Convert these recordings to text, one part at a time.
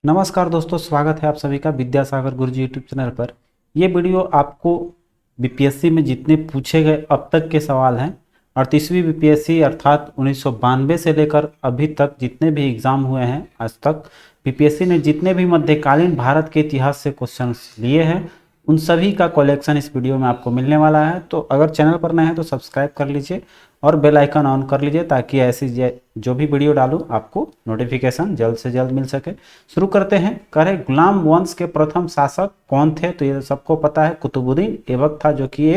नमस्कार दोस्तों, स्वागत है आप सभी का विद्यासागर गुरुजी यूट्यूब चैनल पर। ये वीडियो आपको बीपीएससी में जितने पूछे गए अब तक के सवाल हैं 38वीं बीपीएससी अर्थात 1992 से लेकर अभी तक जितने भी एग्ज़ाम हुए हैं आज तक बीपीएससी ने जितने भी मध्यकालीन भारत के इतिहास से क्वेश्चंस लिए हैं उन सभी का कलेक्शन इस वीडियो में आपको मिलने वाला है। तो अगर चैनल पर नए हैं तो सब्सक्राइब कर लीजिए और बेल आइकन ऑन कर लीजिए ताकि ऐसी जो भी वीडियो डालूं आपको नोटिफिकेशन जल्द से जल्द मिल सके। शुरू करते हैं। कह रहे गुलाम वंश के प्रथम शासक कौन थे? तो ये सबको पता है, कुतुबुद्दीन ऐबक था, जो कि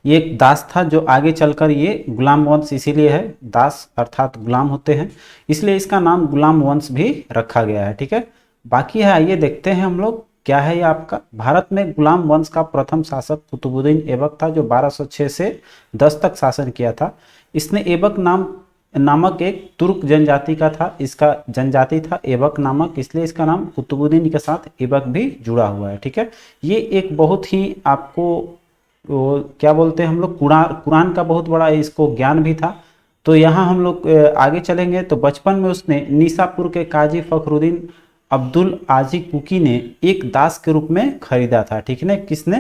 एक दास था जो आगे चलकर ये गुलाम वंश इसीलिए है, दास अर्थात गुलाम होते हैं, इसलिए इसका नाम गुलाम वंश भी रखा गया है। ठीक है, बाकी है आइए देखते हैं हम लोग क्या है ये आपका। भारत में गुलाम वंश का प्रथम शासक कुतुबुद्दीन ऐबक था जो 1206 से 10 तक शासन किया था। इसने ऐबक नामक एक तुर्क जनजाति का था, इसका जनजाति था ऐबक नामक, इसलिए इसका नाम कुतुबुद्दीन के साथ ऐबक भी जुड़ा हुआ है। ठीक है, ये एक बहुत ही आपको क्या बोलते हैं हम लोग, कुरान का बहुत बड़ा इसको ज्ञान भी था। तो यहाँ हम लोग आगे चलेंगे। तो बचपन में उसने निसापुर के काजी फखरुद्दीन अब्दुल आजी कुकी ने एक दास के रूप में खरीदा था। ठीक है ना, किसने?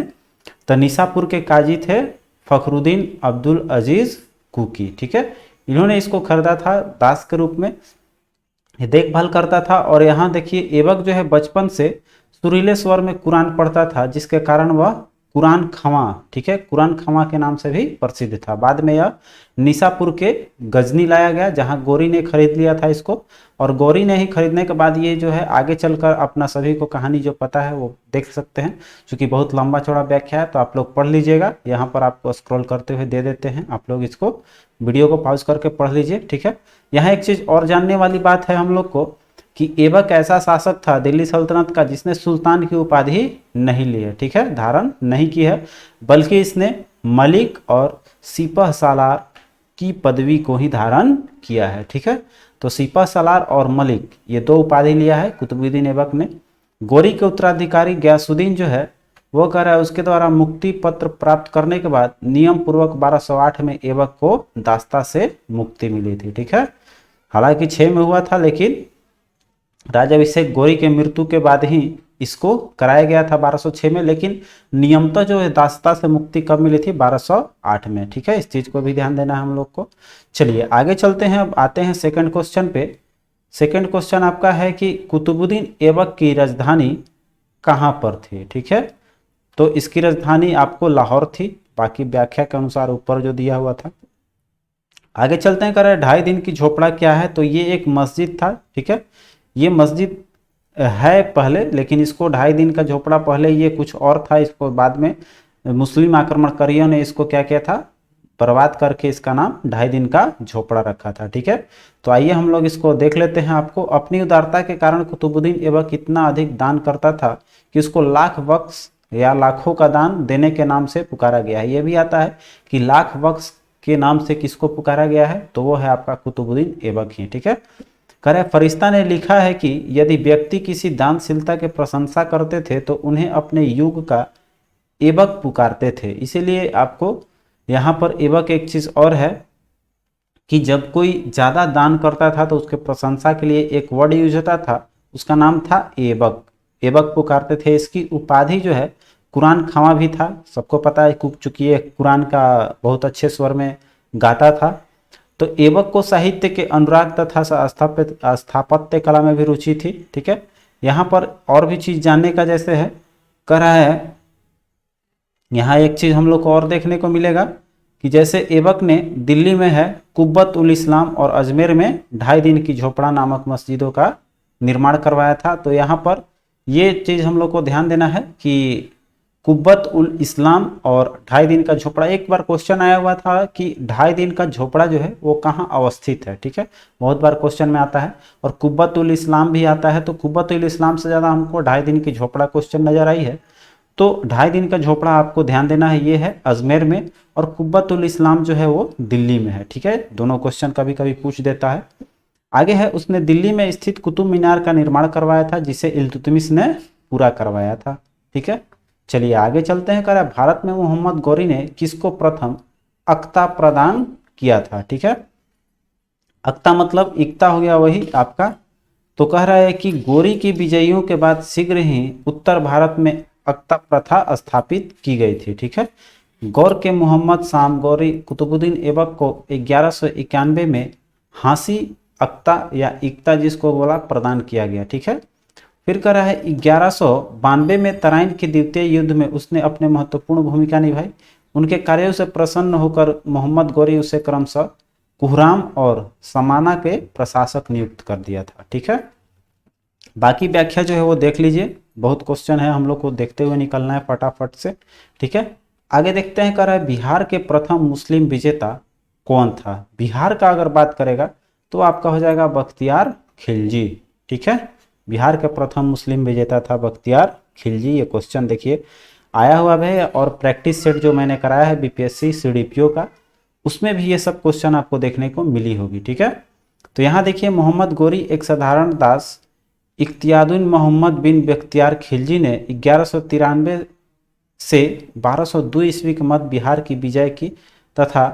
तो निसापुर के काजी थे फखरुद्दीन अब्दुल अजीज कुकी। ठीक है, इन्होंने इसको खरीदा था दास के रूप में, देखभाल करता था। और यहाँ देखिए ऐबक जो है बचपन से सुरीले स्वर में कुरान पढ़ता था, जिसके कारण वह कुरान खवा, ठीक है, कुरान खवा के नाम से भी प्रसिद्ध था। बाद में यह निसापुर के गजनी लाया गया जहां गौरी ने खरीद लिया था इसको, और गौरी ने ही खरीदने के बाद ये जो है आगे चलकर अपना सभी को कहानी जो पता है वो देख सकते हैं, क्योंकि बहुत लंबा चौड़ा व्याख्या है तो आप लोग पढ़ लीजिएगा। यहाँ पर आपको स्क्रॉल करते हुए दे देते हैं, आप लोग इसको वीडियो को पॉज करके पढ़ लीजिए। ठीक है, यहाँ एक चीज़ और जानने वाली बात है हम लोग को कि ऐबक ऐसा शासक था दिल्ली सल्तनत का जिसने सुल्तान की उपाधि नहीं ली है। ठीक है, धारण नहीं की है, बल्कि इसने मलिक और सिपह सालार की पदवी को ही धारण किया है। ठीक है, तो सिपह सालार और मलिक ये दो उपाधि लिया है कुतुबुद्दीन ऐबक ने। गौरी के उत्तराधिकारी गयासुद्दीन जो है वो कह रहा है उसके द्वारा मुक्ति पत्र प्राप्त करने के बाद नियम पूर्वक 1208 में ऐबक को दास्ता से मुक्ति मिली थी। ठीक है, हालांकि 6 में हुआ था, लेकिन राजा अभिषेक गौरी के मृत्यु के बाद ही इसको कराया गया था 1206 में, लेकिन नियमतः जो है दास्ता से मुक्ति कब मिली थी? 1208 में। ठीक है, इस चीज को भी ध्यान देना है हम लोग को। चलिए आगे चलते हैं, अब आते हैं सेकंड क्वेश्चन पे। सेकंड क्वेश्चन आपका है कि कुतुबुद्दीन ऐबक की राजधानी कहाँ पर थी? ठीक है, तो इसकी राजधानी आपको लाहौर थी, बाकी व्याख्या के अनुसार ऊपर जो दिया हुआ था। आगे चलते हैं, कर रहे 2.5 दिन की झोपड़ा क्या है? तो ये एक मस्जिद था। ठीक है, ये मस्जिद है पहले, लेकिन इसको 2.5 दिन का झोपड़ा, पहले ये कुछ और था, इसको बाद में मुस्लिम आक्रमणकारियों ने इसको क्या किया था, बर्बाद करके इसका नाम 2.5 दिन का झोपड़ा रखा था। ठीक है, तो आइए हम लोग इसको देख लेते हैं। आपको अपनी उदारता के कारण कुतुबुद्दीन ऐबक इतना अधिक दान करता था कि उसको लाख वक्स या लाखों का दान देने के नाम से पुकारा गया है। यह भी आता है कि लाख वक्स के नाम से किसको पुकारा गया है, तो वो है आपका कुतुबुद्दीन ऐबक ही। ठीक है, करे फरिश्ता ने लिखा है कि यदि व्यक्ति किसी दानशीलता के प्रशंसा करते थे तो उन्हें अपने युग का ऐबक पुकारते थे। इसीलिए आपको यहाँ पर ऐबक एक चीज और है कि जब कोई ज्यादा दान करता था तो उसके प्रशंसा के लिए एक वर्ड यूज होता था, उसका नाम था ऐबक। ऐबक पुकारते थे। इसकी उपाधि जो है कुरान खवा भी था, सबको पता है, चूंकि ये कुरान का बहुत अच्छे स्वर में गाता था। तो ऐबक को साहित्य के अनुराग तथा स्थापत्य कला में भी रुचि थी। ठीक है, यहाँ पर और भी चीज जानने का जैसे है, कह रहा है यहाँ एक चीज हम लोग को और देखने को मिलेगा कि जैसे ऐबक ने दिल्ली में है कुब्बत उल इस्लाम और अजमेर में 2.5 दिन की झोपड़ा नामक मस्जिदों का निर्माण करवाया था। तो यहाँ पर ये चीज हम लोग को ध्यान देना है कि कुब्बत उल इस्लाम और 2.5 दिन का झोपड़ा, एक बार क्वेश्चन आया हुआ था कि 2.5 दिन का झोपड़ा जो है वो कहाँ अवस्थित है। ठीक है, बहुत बार क्वेश्चन में आता है, और कुब्बत उल इस्लाम भी आता है। तो कुब्बत उल इस्लाम से ज़्यादा हमको 2.5 दिन की झोपड़ा क्वेश्चन नजर आई है। तो 2.5 दिन का झोपड़ा आपको ध्यान देना है, ये है अजमेर में, और कुब्बत उल इस्लाम जो है वो दिल्ली में है। ठीक है, दोनों क्वेश्चन कभी कभी पूछ देता है। आगे है, उसने दिल्ली में स्थित कुतुब मीनार का निर्माण करवाया था जिसे इल्तुतमिश ने पूरा करवाया था। ठीक है, चलिए आगे चलते हैं। कह भारत में मोहम्मद गौरी ने किसको प्रथम अक्ता प्रदान किया था? ठीक है, अक्ता मतलब इक्ता हो गया वही आपका तो कह रहा है कि गोरी की विजयों के बाद शीघ्र ही उत्तर भारत में अक्ता प्रथा स्थापित की गई थी। ठीक है, गौर के मोहम्मद शाम गौरी कुतुबुद्दीन ऐबक को 1191 में हाँसी अक्ता या इक्ता जिसको बोला प्रदान किया गया। ठीक है, फिर कह रहा है 1192 में तराइन के द्वितीय युद्ध में उसने अपने महत्वपूर्ण भूमिका निभाई। उनके कार्यों से प्रसन्न होकर मोहम्मद गौरी उसे क्रमशः कुहराम और समाना के प्रशासक नियुक्त कर दिया था। ठीक है, बाकी व्याख्या जो है वो देख लीजिए, बहुत क्वेश्चन है, हम लोग को देखते हुए निकलना है फटाफट से। ठीक है, आगे देखते हैं। कह रहा है बिहार के प्रथम मुस्लिम विजेता कौन था। बिहार का अगर बात करेगा तो आपका हो जाएगा बख्तियार खिलजी। ठीक है, बिहार के प्रथम मुस्लिम विजेता था बख्तियार खिलजी। ये क्वेश्चन देखिए आया हुआ है, और प्रैक्टिस सेट जो मैंने कराया है बीपीएससी सीडीपीओ का, उसमें भी ये सब क्वेश्चन आपको देखने को मिली होगी। ठीक है, तो यहाँ देखिए मोहम्मद गोरी एक साधारण दास इख्तियारुद्दीन मोहम्मद बिन बख्तियार खिलजी ने 1193 से 1202 ईस्वी के मध्य बिहार की विजय की तथा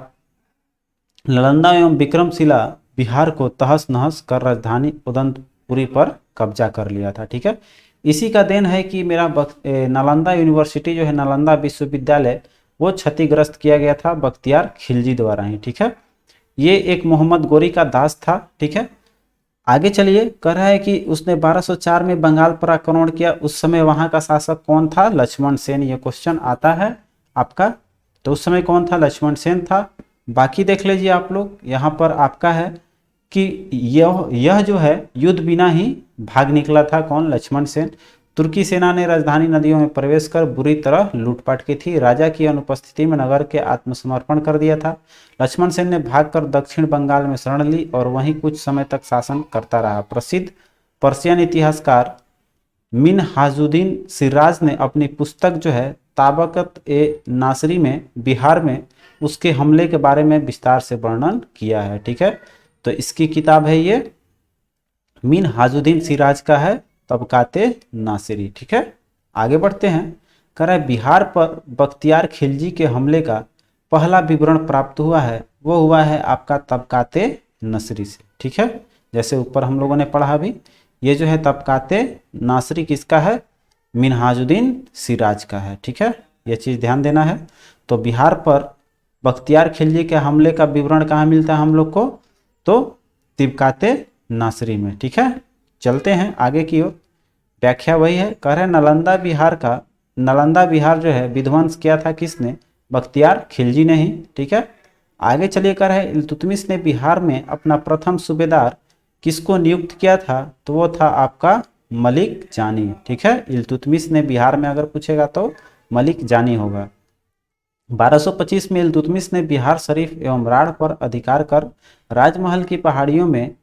नालंदा एवं विक्रमशिला बिहार को तहस नहस कर राजधानी उदयपुरी पर कब्जा कर लिया था। ठीक है, इसी का देन है कि मेरा नालंदा यूनिवर्सिटी जो है, नालंदा विश्वविद्यालय, वो क्षतिग्रस्त किया गया था बख्तियार खिलजी द्वारा ही। ठीक है, ये एक मोहम्मद गोरी का दास था। ठीक है, आगे चलिए। कह रहा है कि उसने 1204 में बंगाल पर आक्रमण किया। उस समय वहां का शासक कौन था? लक्ष्मण सेन। ये क्वेश्चन आता है आपका, तो उस समय कौन था? लक्ष्मण सेन था। बाकी देख लीजिए आप लोग, यहाँ पर आपका है कि यह जो है युद्ध बिना ही भाग निकला था। कौन? लक्ष्मण सेन। तुर्की सेना ने राजधानी नदियों में प्रवेश कर बुरी तरह लूटपाट की थी। राजा की अनुपस्थिति में नगर के आत्मसमर्पण कर दिया था। लक्ष्मण सेन ने भागकर दक्षिण बंगाल में शरण ली और वहीं कुछ समय तक शासन करता रहा। प्रसिद्ध पर्शियन इतिहासकार मिनहाजुद्दीन सिराज ने अपनी पुस्तक जो है ताबकत ए नासरी में बिहार में उसके हमले के बारे में विस्तार से वर्णन किया है। ठीक है, तो इसकी किताब है ये मिनहाजुद्दीन सिराज का है तबकाते नासिरी। ठीक है, आगे बढ़ते हैं। कह रहा है बिहार पर बख्तियार खिलजी के हमले का पहला विवरण प्राप्त हुआ है, वो हुआ है आपका तबकाते नसरी से। ठीक है, जैसे ऊपर हम लोगों ने पढ़ा भी, ये जो है तबकाते नासरी किसका है? मिनहाजुद्दीन सिराज का है। ठीक है, ये चीज़ ध्यान देना है। तो बिहार पर बख्तियार खिलजी के हमले का विवरण कहाँ मिलता है हम लोग को? तो तबकाते नासरी में। ठीक है, चलते हैं आगे की ओर। व्याख्या वही है। कह रहे नालंदा बिहार जो है विध्वंस किया था किसने? बख्तियार खिलजी ने ही। ठीक है, आगे चलिए। कह रहे इल्तुतमिश ने बिहार में अपना प्रथम सूबेदार किसको नियुक्त किया था? तो वो था आपका मलिक जानी। ठीक है, इल्तुतमिश ने बिहार में अगर पूछेगा तो मलिक जानी होगा। 1225 में इल्तुतमिश ने बिहार शरीफ एवं राढ़ पर अधिकार कर राजमहल की पहाड़ियों में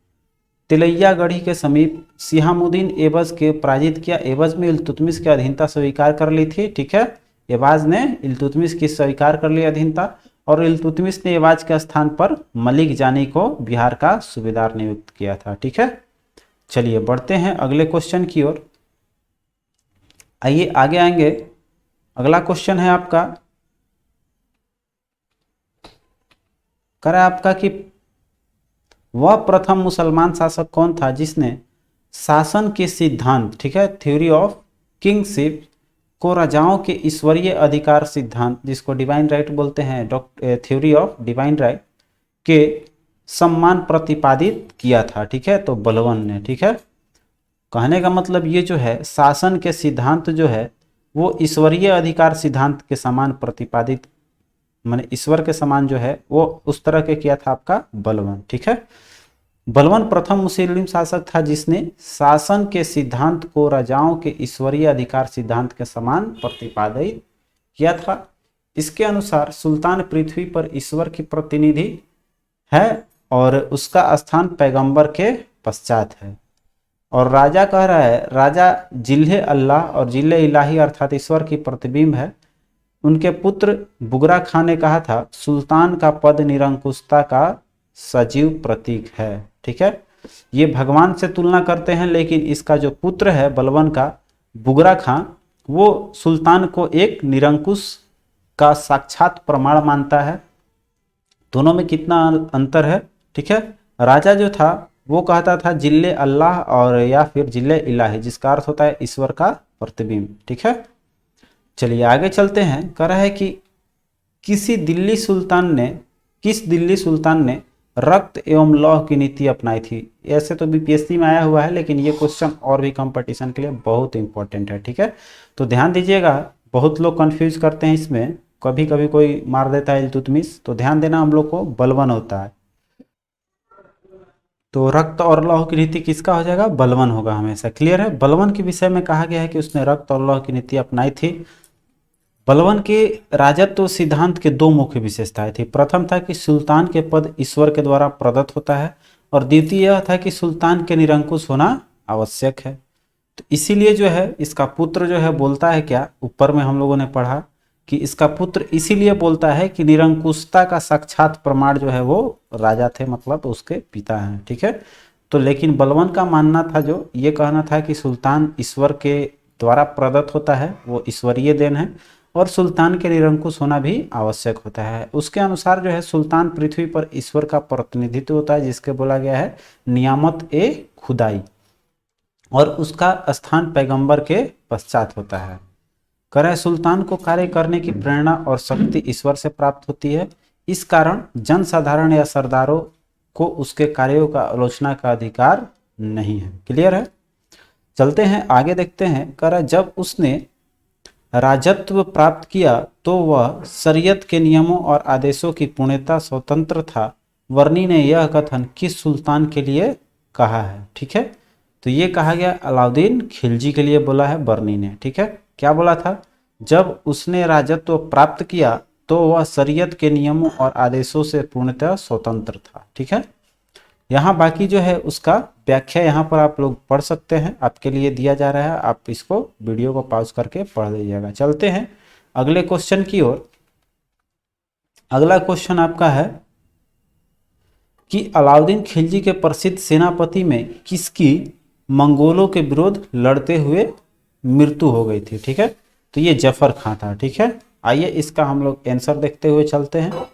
तिलैयागढ़ी के समीप सिहामुद्दीन एबज के पराजित किया। एबज में इल्तुतमिश की अधीनता स्वीकार कर ली थी। ठीक है, एबाज ने इल्तुतमिश की स्वीकार कर ली अधीनता, और इल्तुतमिश ने एबाज के स्थान पर मलिक जानी को बिहार का सूबेदार नियुक्त किया था। ठीक है, चलिए बढ़ते हैं अगले क्वेश्चन की ओर। आइए आगे आएंगे। अगला क्वेश्चन है आपका, करा आपका कि वह प्रथम मुसलमान शासक कौन था जिसने शासन के सिद्धांत, ठीक है, थ्योरी ऑफ किंगशिप को राजाओं के ईश्वरीय अधिकार सिद्धांत, जिसको डिवाइन राइट बोलते हैं, थ्योरी ऑफ डिवाइन राइट के सम्मान प्रतिपादित किया था। ठीक है, तो बलवन ने। ठीक है, कहने का मतलब ये जो है शासन के सिद्धांत जो है वो ईश्वरीय अधिकार सिद्धांत के समान प्रतिपादित, माने ईश्वर के समान जो है वो उस तरह के किया था आपका बलवन। ठीक है, बलवन प्रथम मुस्लिम शासक था जिसने शासन के सिद्धांत को राजाओं के ईश्वरीय अधिकार सिद्धांत के समान प्रतिपादित किया था। इसके अनुसार सुल्तान पृथ्वी पर ईश्वर की प्रतिनिधि है और उसका स्थान पैगंबर के पश्चात है। और राजा कह रहा है, राजा जिल्हे अल्लाह और जिल्हे इलाही अर्थात ईश्वर की प्रतिबिंब है। उनके पुत्र बुगरा खां ने कहा था, सुल्तान का पद निरंकुशता का सजीव प्रतीक है। ठीक है, ये भगवान से तुलना करते हैं, लेकिन इसका जो पुत्र है बलवन का, बुगरा खां, वो सुल्तान को एक निरंकुश का साक्षात प्रमाण मानता है। दोनों में कितना अंतर है? ठीक है, राजा जो था वो कहता था जिल्ले अल्लाह और या फिर जिल्ले इलाही, जिसका अर्थ होता है ईश्वर का प्रतिबिंब। ठीक है, चलिए आगे चलते हैं। कह रहा है कि किस दिल्ली सुल्तान ने रक्त एवं लौह की नीति अपनाई थी। ऐसे तो बीपीएससी में आया हुआ है, लेकिन ये क्वेश्चन और भी कंपटीशन के लिए बहुत इंपॉर्टेंट है। ठीक है, तो ध्यान दीजिएगा, बहुत लोग कंफ्यूज करते हैं इसमें, कभी कभी कोई मार देता है इल्तुतमिश, तो ध्यान देना, हम लोग को बलवन होता है। तो रक्त और लौह की नीति किसका हो जाएगा, बलवन होगा हमेशा। क्लियर है। बलवन के विषय में कहा गया है कि उसने रक्त और लौह की नीति अपनाई थी। बलवन के राजत्व सिद्धांत के दो मुख्य विशेषताएं थी। प्रथम था कि सुल्तान के पद ईश्वर के द्वारा प्रदत्त होता है, और द्वितीय यह था कि सुल्तान के निरंकुश होना आवश्यक है। तो इसीलिए जो है इसका पुत्र जो है बोलता है क्या, ऊपर में हम लोगों ने पढ़ा कि इसका पुत्र इसीलिए बोलता है कि निरंकुशता का साक्षात प्रमाण जो है वो राजा थे, मतलब उसके पिता हैं। ठीक है, तो लेकिन बलवन का मानना था, जो ये कहना था कि सुल्तान ईश्वर के द्वारा प्रदत्त होता है, वो ईश्वरीय देन है, और सुल्तान के निरंकुश होना भी आवश्यक होता है। उसके अनुसार जो है सुल्तान पृथ्वी पर ईश्वर का प्रतिनिधित्व होता है, जिसके बोला गया है नियामत ए खुदाई, और उसका स्थान पैगंबर के पश्चात होता है। करे सुल्तान को कार्य करने की प्रेरणा और शक्ति ईश्वर से प्राप्त होती है, इस कारण जनसाधारण या सरदारों को उसके कार्यों का आलोचना का अधिकार नहीं है। क्लियर है। चलते हैं आगे, देखते हैं। करे जब उसने राजत्व प्राप्त किया तो वह शरीयत के नियमों और आदेशों की पूर्णतः स्वतंत्र था। वर्णी ने यह कथन किस सुल्तान के लिए कहा है। ठीक है, तो ये कहा गया अलाउद्दीन खिलजी के लिए बोला है बर्नी ने। ठीक है, क्या बोला था, जब उसने राजत्व प्राप्त किया तो वह शरीयत के नियमों और आदेशों से पूर्णतः स्वतंत्र था। ठीक है, यहाँ बाकी जो है उसका व्याख्या यहाँ पर आप लोग पढ़ सकते हैं, आपके लिए दिया जा रहा है, आप इसको वीडियो को पॉज करके पढ़ लीजिएगा। चलते हैं अगले क्वेश्चन की ओर। अगला क्वेश्चन आपका है कि अलाउद्दीन खिलजी के प्रसिद्ध सेनापति में किसकी मंगोलों के विरोध लड़ते हुए मृत्यु हो गई थी। ठीक है, तो ये जफर खां था। ठीक है, आइए इसका हम लोग आंसर देखते हुए चलते हैं।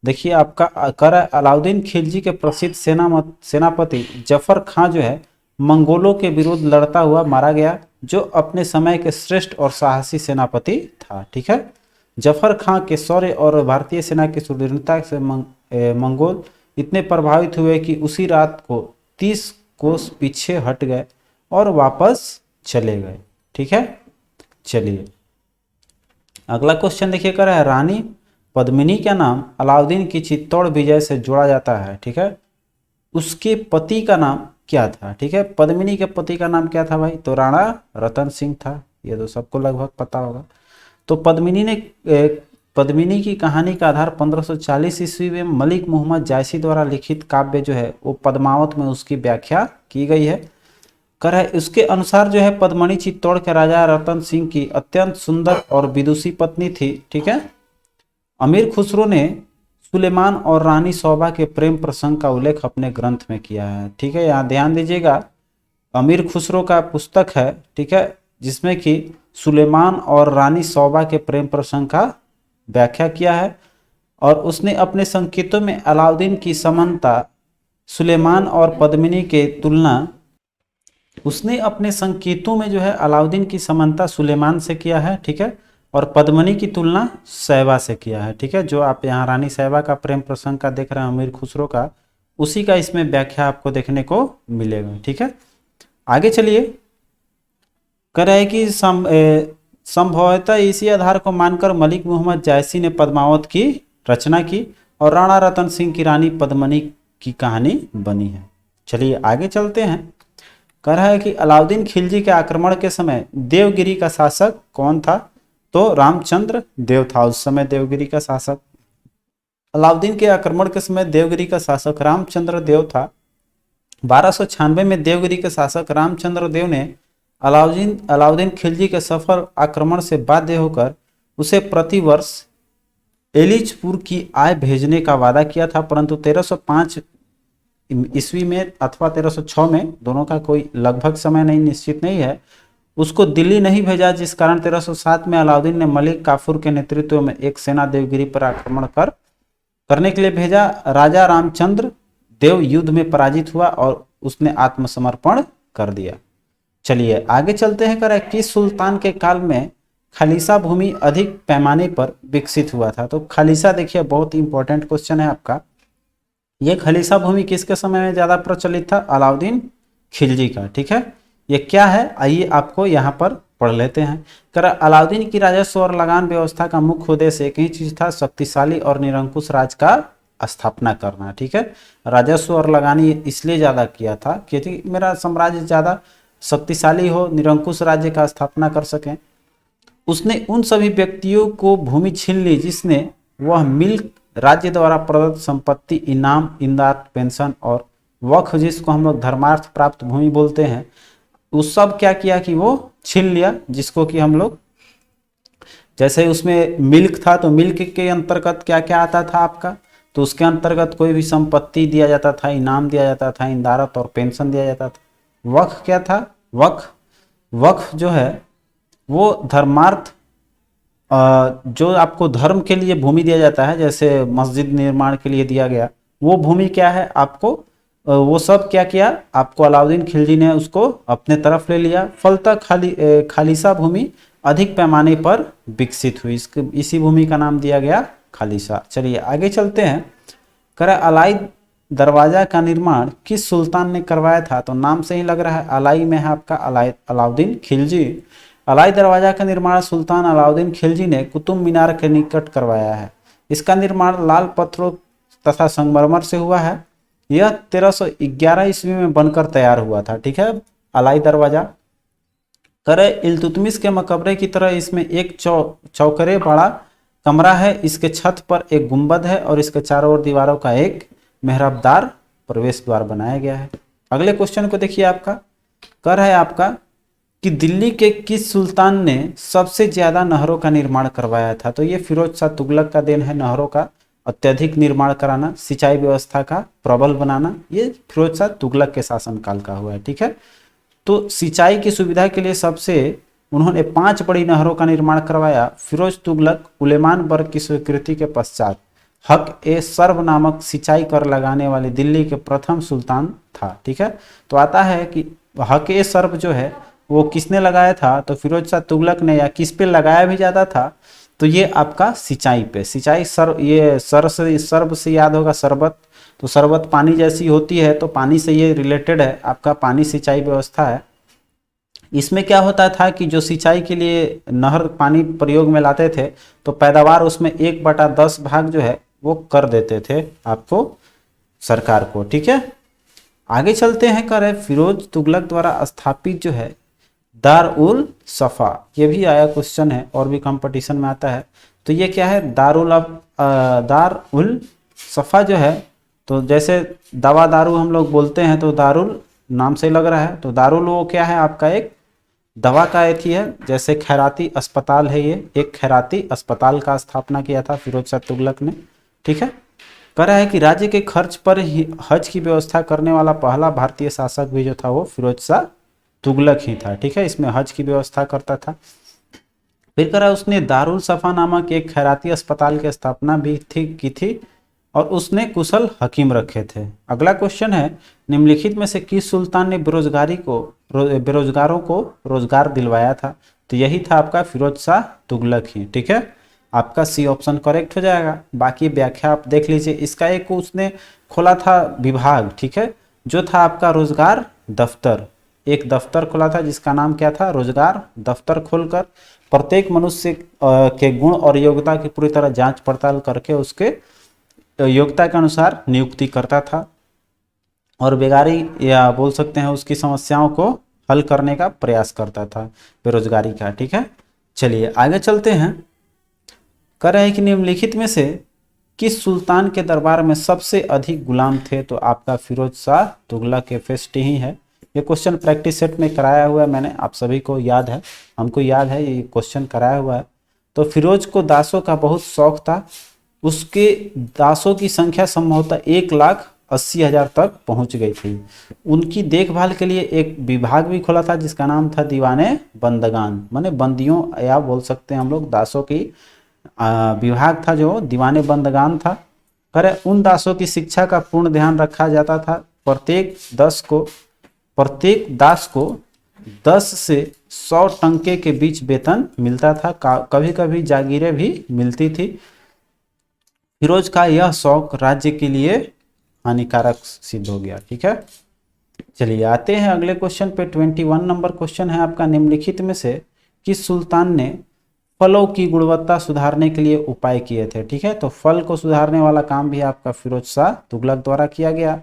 देखिए आपका कर अलाउद्दीन खिलजी के प्रसिद्ध सेनापति जफर खां जो है मंगोलों के विरुद्ध लड़ता हुआ मारा गया, जो अपने समय के श्रेष्ठ और साहसी सेनापति था। ठीक है, जफर खां के शौर्य और भारतीय सेना की सुदृढ़ता से मंगोल इतने प्रभावित हुए कि उसी रात को 30 कोस पीछे हट गए और वापस चले गए। ठीक है, चलिए अगला क्वेश्चन देखिए, कर रहा है रानी पद्मिनी का नाम अलाउद्दीन की चित्तौड़ विजय से जोड़ा जाता है। ठीक है, उसके पति का नाम क्या था। ठीक है, पद्मिनी के पति का नाम क्या था भाई, तो राणा रतन सिंह था। ये तो सबको लगभग पता होगा। तो पद्मिनी की कहानी का आधार 1540 ईस्वी में मलिक मोहम्मद जायसी द्वारा लिखित काव्य जो है वो पद्मावत में उसकी व्याख्या की गई है। कर है उसके अनुसार जो है पद्मिनी चित्तौड़ के राजा रतन सिंह की अत्यंत सुंदर और विदुषी पत्नी थी। ठीक है, अमीर खुसरो ने सुलेमान और रानी सौबा के प्रेम प्रसंग का उल्लेख अपने ग्रंथ में किया है। ठीक है, यहाँ ध्यान दीजिएगा, अमीर खुसरो का पुस्तक है। ठीक है, जिसमें कि सुलेमान और रानी सौबा के प्रेम प्रसंग का व्याख्या किया है, और उसने अपने संकेतों में अलाउद्दीन की समानता सुलेमान और पद्मिनी के तुलना उसने अपने संकेतों में जो है अलाउद्दीन की समानता सुलेमान से किया है। ठीक है, और पद्मिनी की तुलना सैबा से किया है। ठीक है, जो आप यहाँ रानी सैबा का प्रेम प्रसंग का देख रहे हैं अमीर खुसरो का, उसी का इसमें व्याख्या आपको देखने को मिलेगा। ठीक है, आगे चलिए। कह रहा है कि संभवतः इसी आधार को मानकर मलिक मोहम्मद जायसी ने पद्मावत की रचना की और राणा रतन सिंह की रानी पद्मिनी की कहानी बनी है। चलिए आगे चलते हैं। कह रहा है कि अलाउद्दीन खिलजी के आक्रमण के समय देवगिरी का शासक कौन था, तो रामचंद्र देव था उस समय देवगिरी का शासक। अलाउद्दीन के आक्रमण के समय देवगिरी का शासक रामचंद्र देव था। 1296 में देवगिरी के शासक रामचंद्र देव ने अलाउद्दीन खिलजी के सफल आक्रमण से बाध्य होकर उसे प्रतिवर्ष एलिचपुर की आय भेजने का वादा किया था, परंतु 1305 ईस्वी में अथवा 1306 में, दोनों का कोई लगभग समय नहीं निश्चित नहीं है, उसको दिल्ली नहीं भेजा, जिस कारण 1307 में अलाउद्दीन ने मलिक काफूर के नेतृत्व में एक सेना देवगिरी पर आक्रमण करने के लिए भेजा। राजा रामचंद्र देव युद्ध में पराजित हुआ और उसने आत्मसमर्पण कर दिया। चलिए आगे चलते हैं। करें किस सुल्तान के काल में खालिसा भूमि अधिक पैमाने पर विकसित हुआ था? तो खालिसा देखिए बहुत इंपॉर्टेंट क्वेश्चन है आपका। ये खालिसा भूमि किसके समय में ज्यादा प्रचलित था? अलाउद्दीन खिलजी का। ठीक है, ये क्या है आइए आपको यहाँ पर पढ़ लेते हैं। कर अलाउद्दीन की राजस्व और लगान व्यवस्था का मुख्य उद्देश्य एक ही चीज था, शक्तिशाली और निरंकुश राज का स्थापना करना। ठीक है, राजस्व और लगानी इसलिए ज्यादा किया था क्योंकि मेरा साम्राज्य ज्यादा शक्तिशाली हो, निरंकुश राज्य का स्थापना कर सकें। उसने उन सभी व्यक्तियों को भूमि छीन ली जिसने वह मिल्क राज्य द्वारा प्रदत्त संपत्ति, इनाम, इमदाद, पेंशन और वक्फ, जिसको हम लोग धर्मार्थ प्राप्त भूमि बोलते हैं, उस सब क्या किया कि वो छीन लिया। जिसको कि हम लोग जैसे उसमें मिल्क था तो मिल्क के अंतर्गत क्या क्या आता था आपका? तो उसके अंतर्गत कोई भी संपत्ति दिया जाता था, इनाम दिया जाता था, इंदारत और पेंशन दिया जाता था। वक्फ क्या था? वक्फ जो है वो धर्मार्थ, जो आपको धर्म के लिए भूमि दिया जाता है, जैसे मस्जिद निर्माण के लिए दिया गया, वो भूमि क्या है आपको? वो सब क्या किया आपको? अलाउद्दीन खिलजी ने उसको अपने तरफ ले लिया। फलतः खालिसा भूमि अधिक पैमाने पर विकसित हुई। इसी भूमि का नाम दिया गया खालिसा। चलिए आगे चलते हैं। करा अलाई दरवाजा का निर्माण किस सुल्तान ने करवाया था? तो नाम से ही लग रहा है अलाई में है आपका अलाउद्दीन खिलजी। अलाई दरवाजा का निर्माण सुल्तान अलाउद्दीन खिलजी ने कुतुब मीनार के निकट करवाया है। इसका निर्माण लाल पत्थरों तथा संगमरमर से हुआ है। यह 1311 ईस्वी में बनकर तैयार हुआ था। ठीक है, अलाई दरवाजा। करे इल्तुतमिश के मकबरे की तरह इसमें एक चौकरे बड़ा कमरा है। इसके छत पर एक गुंबद है और इसके चारों ओर दीवारों का एक मेहराबदार प्रवेश द्वार बनाया गया है। अगले क्वेश्चन को देखिए आपका। कर है आपका कि दिल्ली के किस सुल्तान ने सबसे ज्यादा नहरों का निर्माण करवाया था? तो ये फिरोज शाह तुगलक का देन है। नहरों का अत्यधिक निर्माण कराना, सिंचाई व्यवस्था का प्रबल बनाना, ये फिरोज शाह तुगलक के शासनकाल का हुआ है। ठीक है, तो सिंचाई की सुविधा के लिए सबसे उन्होंने 5 बड़ी नहरों का निर्माण करवाया। फिरोज तुगलक उलेमान वर्ग की स्वीकृति के पश्चात हक ए सर्ब नामक सिंचाई कर लगाने वाले दिल्ली के प्रथम सुल्तान था। ठीक है, तो आता है कि हक ए सर्ब जो है वो किसने लगाया था? तो फिरोज शाह तुगलक ने। या किस पे लगाया भी जाता था? तो ये आपका सिंचाई पे। सिंचाई सर्ब से याद होगा शरबत, तो शरबत पानी जैसी होती है, तो पानी से ये रिलेटेड है आपका, पानी सिंचाई व्यवस्था है। इसमें क्या होता था कि जो सिंचाई के लिए नहर पानी प्रयोग में लाते थे तो पैदावार उसमें 1/10 भाग जो है वो कर देते थे आपको, सरकार को। ठीक है, आगे चलते हैं। कर फिरोज तुगलक द्वारा स्थापित जो है दार उल सफ़ा, ये भी आया क्वेश्चन है और भी कंपटीशन में आता है। तो ये क्या है? दार उल सफ़ा जो है, तो जैसे दवा दारू हम लोग बोलते हैं तो दारुल नाम से लग रहा है, तो दारुल वो क्या है आपका? एक दवा का एथी है। जैसे खैराती अस्पताल है, ये एक खैराती अस्पताल का स्थापना किया था फिरोज शाह तुगलक ने। ठीक है, कह रहा है कि राज्य के खर्च पर ही हज की व्यवस्था करने वाला पहला भारतीय शासक भी जो था वो फिरोज शाह तुगलक ही था। ठीक है, इसमें हज की व्यवस्था करता था। फिर कह रहा है उसने दारुल सफ़ा नामक एक खैराती अस्पताल की स्थापना भी की थी और उसने कुशल हकीम रखे थे। अगला क्वेश्चन है, निम्नलिखित में से किस सुल्तान ने बेरोजगारों को रोजगार दिलवाया था? तो यही था आपका फिरोज शाह तुगलक ही। ठीक है, आपका सी ऑप्शन करेक्ट हो जाएगा। बाकी व्याख्या आप देख लीजिए। इसका एक उसने खोला था विभाग, ठीक है, जो था आपका रोजगार दफ्तर। एक दफ्तर खोला था जिसका नाम क्या था? रोजगार दफ्तर। खोलकर प्रत्येक मनुष्य के गुण और योग्यता की पूरी तरह जांच पड़ताल करके उसके योग्यता के अनुसार नियुक्ति करता था और बेगारी या बोल सकते हैं उसकी समस्याओं को हल करने का प्रयास करता था, बेरोजगारी का। ठीक है, चलिए आगे चलते हैं। कह रहे हैं कि निम्नलिखित में से किस सुल्तान के दरबार में सबसे अधिक गुलाम थे? तो आपका फिरोज शाह तुगलक के फेस्ट ही है। ये क्वेश्चन प्रैक्टिस सेट में कराया हुआ है मैंने, आप सभी को याद है, हमको याद है ये क्वेश्चन कराया हुआ है। तो फिरोज को दासों का बहुत शौक था। उसके दासों की संख्या संभवतः 1,80,000 तक पहुंच गई थी। उनकी देखभाल के लिए एक विभाग भी खोला था जिसका नाम था दीवाने बंदगान, माने बंदियों या बोल सकते हैं हम लोग दासों की विभाग था जो दीवाने बंदगान था। करे उन दासों की शिक्षा का पूर्ण ध्यान रखा जाता था। प्रत्येक दास को 10 से 100 टंके के बीच वेतन मिलता था। कभी कभी जागीरें भी मिलती थी। फिरोज का यह शौक राज्य के लिए हानिकारक सिद्ध हो गया। ठीक है, चलिए आते हैं अगले क्वेश्चन पे। 21 नंबर क्वेश्चन है आपका, निम्नलिखित में से किस सुल्तान ने फलों की गुणवत्ता सुधारने के लिए उपाय किए थे। ठीक है, तो फल को सुधारने वाला काम भी आपका फिरोज शाह तुगलक द्वारा किया गया।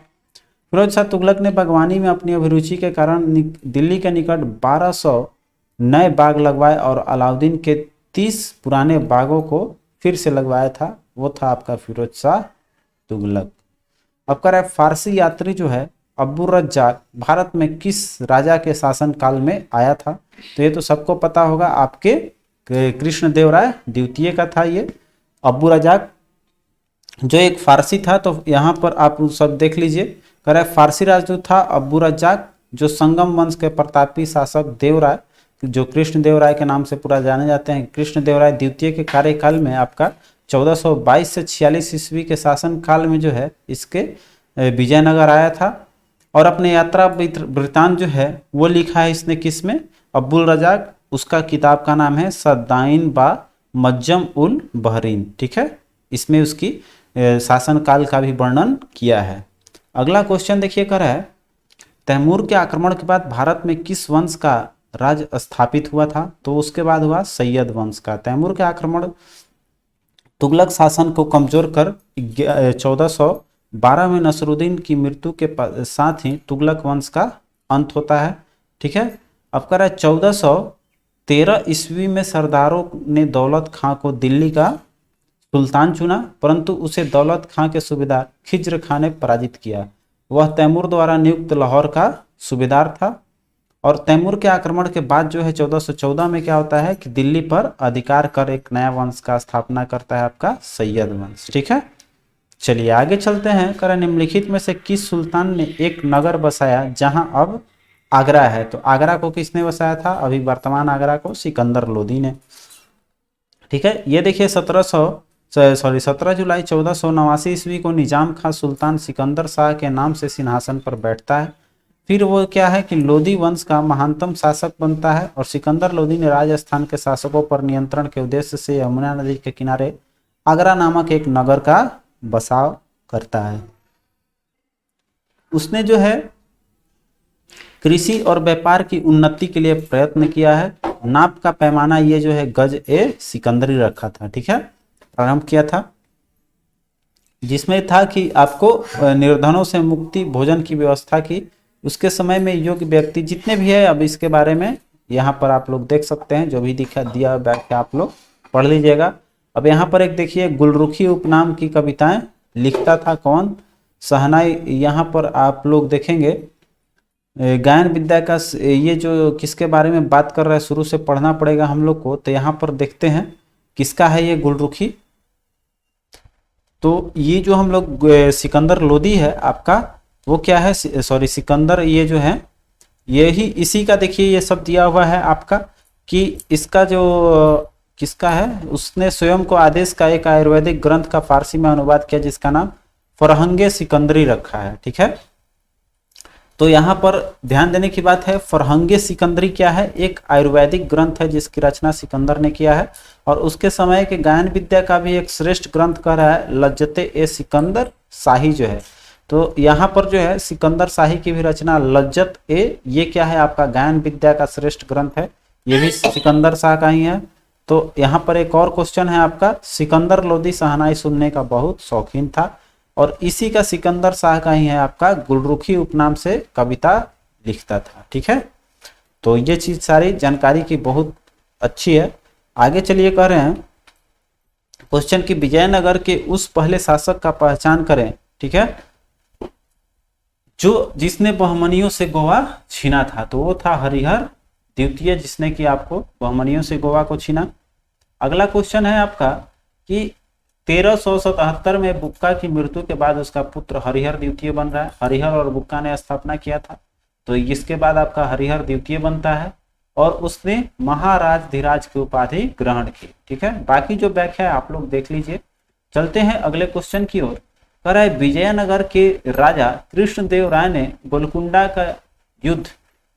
फिरोज शाह तुगलक ने बागवानी में अपनी अभिरुचि के कारण दिल्ली के निकट 1200 नए बाग लगवाए और अलाउद्दीन के 30 पुराने बागों को फिर से लगवाया था। वो था आपका फिरोज शाह तुगलक। अब कह रहा है फारसी यात्री जो है अब्बू रज्जाक भारत में किस राजा के शासन काल में आया था। तो ये तो सबको पता होगा, आपके कृष्णदेवराय द्वितीय का था ये अब्बू रज्जाक, जो एक फारसी था। तो यहाँ पर आप सब देख लीजिए, कह रहा है फारसी राजदूत था अब्बू रज्जाक, जो संगम वंश के प्रतापी शासक देवराय, जो कृष्णदेवराय के नाम से पूरा जाने जाते हैं, कृष्णदेवराय द्वितीय के कार्यकाल में आपका 1422 से 46 ईस्वी के शासन काल में जो है इसके विजयनगर आया था। और अपने यात्रा वृत्तांत जो है वो लिखा है इसने किस में, अब्बुल रजाक। उसका किताब का नाम है सद्दाइन बा मज्जम उल बहरीन। ठीक है, इसमें उसकी शासन काल का भी वर्णन किया है। अगला क्वेश्चन देखिए, कह रहा है तैमूर के आक्रमण के बाद भारत में किस वंश का राज स्थापित हुआ था। तो उसके बाद हुआ सैयद वंश का। तैमूर के आक्रमण तुगलक शासन को कमजोर कर 1412 में नसरुद्दीन की मृत्यु के साथ ही तुगलक वंश का अंत होता है। ठीक है, अब कह रहा है 1413 ईस्वी में सरदारों ने दौलत खां को दिल्ली का सुल्तान चुना, परंतु उसे दौलत खां के सूबेदार खिज्र खां ने पराजित किया। वह तैमूर द्वारा नियुक्त लाहौर का सूबेदार था। और तैमूर के आक्रमण के बाद जो है 1414 में क्या होता है कि दिल्ली पर अधिकार कर एक नया वंश का स्थापना करता है आपका सैयद वंश। ठीक है, चलिए आगे चलते हैं। करें निम्नलिखित में से किस सुल्तान ने एक नगर बसाया जहां अब आगरा है। तो आगरा को किसने बसाया था, अभी वर्तमान आगरा को सिकंदर लोदी ने। ठीक है, ये देखिए 17 जुलाई 1489 ईस्वी को निजाम खां सुल्तान सिकंदर शाह के नाम से सिंहासन पर बैठता है। फिर वो क्या है कि लोदी वंश का महानतम शासक बनता है। और सिकंदर लोदी ने राजस्थान के शासकों पर नियंत्रण के उद्देश्य से यमुना नदी के किनारे आगरा नामक एक नगर का बसाव करता है। उसने जो है कृषि और व्यापार की उन्नति के लिए प्रयत्न किया है। नाप का पैमाना ये जो है गज ए सिकंदरी रखा था। ठीक है, प्रारंभ किया था, जिसमें था कि आपको निर्धनों से मुक्ति, भोजन की व्यवस्था की। उसके समय में योग्य व्यक्ति जितने भी है, अब इसके बारे में यहाँ पर आप लोग देख सकते हैं, जो भी दिया व्याख्या आप लोग पढ़ लीजिएगा। अब यहाँ पर एक देखिए गुलरुखी उपनाम की कविताएं लिखता था कौन, सहनाई। यहाँ पर आप लोग देखेंगे गायन विद्या का ये जो किसके बारे में बात कर रहा है, शुरू से पढ़ना पड़ेगा हम लोग को। तो यहाँ पर देखते हैं किसका है ये गुलरुखी। तो ये जो हम लोग सिकंदर लोदी है आपका, वो क्या है, सॉरी सिकंदर, ये जो है यही इसी का देखिए ये सब दिया हुआ है आपका कि इसका जो किसका है, उसने स्वयं को आदेश का एक आयुर्वेदिक ग्रंथ का फारसी में अनुवाद किया जिसका नाम फरहंगे सिकंदरी रखा है। ठीक है, तो यहाँ पर ध्यान देने की बात है, फरहंगे सिकंदरी क्या है, एक आयुर्वेदिक ग्रंथ है जिसकी रचना सिकंदर ने किया है। और उसके समय के गायन विद्या का भी एक श्रेष्ठ ग्रंथ कह रहा है लज्जते ए सिकंदर शाही जो है। तो यहाँ पर जो है सिकंदर शाही की भी रचना लज्जत ए, ये क्या है आपका गायन विद्या का श्रेष्ठ ग्रंथ है, ये भी सिकंदर शाह का ही है। तो यहाँ पर एक और क्वेश्चन है आपका, सिकंदर लोदी शहनाई सुनने का बहुत शौकीन था और इसी का सिकंदर शाह का ही है आपका गुलरुखी उपनाम से कविता लिखता था। ठीक है, तो ये चीज सारी जानकारी की बहुत अच्छी है। आगे चलिए कह रहे हैं क्वेश्चन की विजयनगर के उस पहले शासक का पहचान करें। ठीक है, जो जिसने बहमनियों से गोवा छीना था। तो वो था हरिहर द्वितीय, जिसने कि आपको बहमनियों से गोवा को छीना। अगला क्वेश्चन है आपका कि 1377 में बुक्का की मृत्यु के बाद उसका पुत्र हरिहर द्वितीय बन रहा है। हरिहर और बुक्का ने स्थापना किया था, तो इसके बाद आपका हरिहर द्वितीय बनता है और उसने महाराज धीराज की उपाधि ग्रहण की। ठीक है, बाकी जो व्याख्या है आप लोग देख लीजिए। चलते हैं अगले क्वेश्चन की ओर। कह रहा है विजयनगर के राजा कृष्णदेव राय ने गोलकुंडा का युद्ध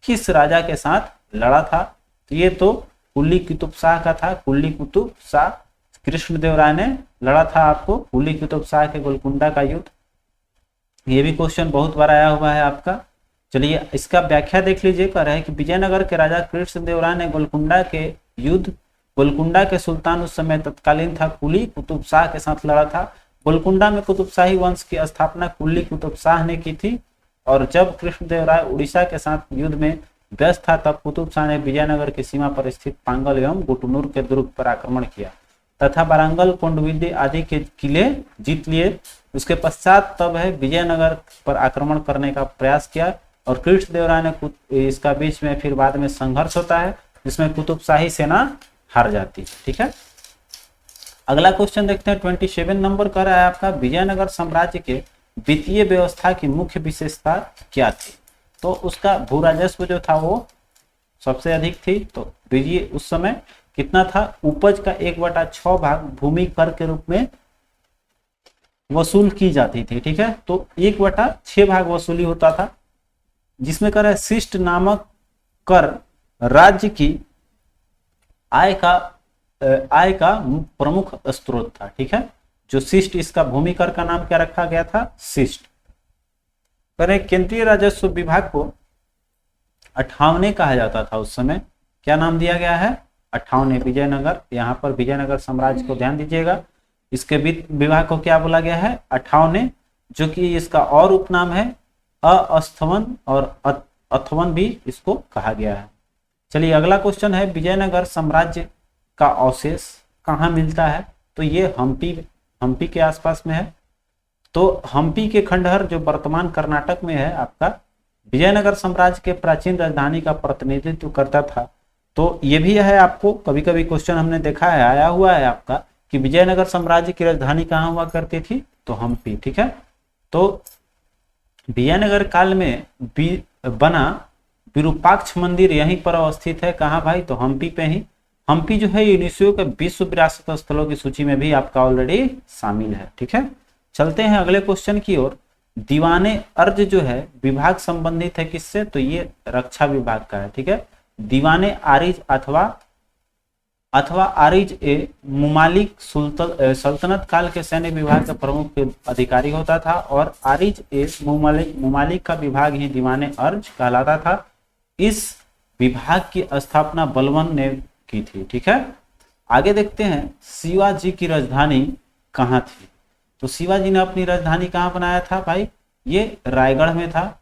किस राजा के साथ लड़ा था? तो ये तो कुली कुतुब शाह का था। कुली कुतुब शाह, कृष्णदेव राय ने लड़ा था आपको कुली कुतुब शाह के गोलकुंडा का युद्ध। ये भी क्वेश्चन बहुत बार आया हुआ है आपका। चलिए इसका व्याख्या देख लीजिए। कह रहा है कि विजयनगर के राजा कृष्णदेव राय ने गोलकुंडा के युद्ध, गोलकुंडा के सुल्तान उस समय तत्कालीन था कुली कुतुब शाह के साथ लड़ा था। गोलकुंडा में कुतुबशाही वंश की स्थापना कुली कुतुब शाह ने की थी, और जब कृष्णदेव राय उड़ीसा के साथ युद्ध में व्यस्त था तब कुतुब शाह ने विजयनगर की सीमा पर स्थित पांगल एवं गुटनूर के दुर्ग पर आक्रमण किया तथा वारंगल, कोंडविल्ली आदि के किले जीत लिए। उसके पश्चात तब है विजयनगर पर आक्रमण करने का प्रयास किया, और कृष्णदेव राय ने इसका बीच में फिर बाद में संघर्ष होता है जिसमें कुतुबशाही सेना हार जाती है। ठीक है, अगला क्वेश्चन देखते हैं। 27 नंबर कर रहा है आपका विजयनगर साम्राज्य के वित्तीय व्यवस्था की मुख्य विशेषता क्या थी? तो उसका भू राजस्व जो था वो सबसे अधिक थी। तो विजय उस समय कितना था? उपज का 1/6 भाग भूमि कर के रूप में वसूल की जाती थी। ठीक है, तो 1/6 भाग वसूली होता था, जिसमें कर है शिष्ट नामक कर राज्य की आय का प्रमुख स्रोत था। ठीक है, जो शिष्ट, इसका भूमि कर का नाम क्या रखा गया था? शिष्ट। करें केंद्रीय राजस्व विभाग को 58 कहा जाता था उस समय। क्या नाम दिया गया है? 58। विजयनगर, यहाँ पर विजयनगर साम्राज्य को ध्यान दीजिएगा, इसके वित्त विभाग को क्या बोला गया है? 58, जो कि इसका और उपनाम है अस्थवन और अथवन भी इसको कहा गया है। चलिए अगला क्वेश्चन है विजयनगर साम्राज्य का अवशेष कहाँ मिलता है? तो ये हम्पी के आसपास में है। तो हम्पी के खंडहर जो वर्तमान कर्नाटक में है आपका, विजयनगर साम्राज्य के प्राचीन राजधानी का प्रतिनिधित्व करता था। तो ये भी है, आपको कभी कभी क्वेश्चन हमने देखा है, आया हुआ है आपका कि विजयनगर साम्राज्य की राजधानी कहाँ हुआ करती थी? तो हम्पी। ठीक है, तो विजयनगर काल में बना विरूपाक्ष मंदिर यहीं पर अवस्थित है। कहाँ भाई? तो हम्पी पे ही। हम्पी जो है यूनेस्को के विश्व विरासत स्थलों की सूची में भी आपका ऑलरेडी शामिल है। ठीक है, चलते हैं अगले क्वेश्चन की ओर। दीवाने अर्ज जो है विभाग संबंधित है किससे? तो ये रक्षा विभाग का है। ठीक है, दीवाने आरिज अथवा आरिज ए मुमालिक सल्तनत काल के सैन्य विभाग का प्रमुख अधिकारी होता था, और आरिज ए मुमालिक का विभाग ही दीवाने अर्ज कहलाता था। इस विभाग की स्थापना बलबन ने की थी। ठीक है, आगे देखते हैं शिवाजी की राजधानी कहाँ थी? तो शिवाजी ने अपनी राजधानी कहाँ बनाया था भाई? ये रायगढ़ में था।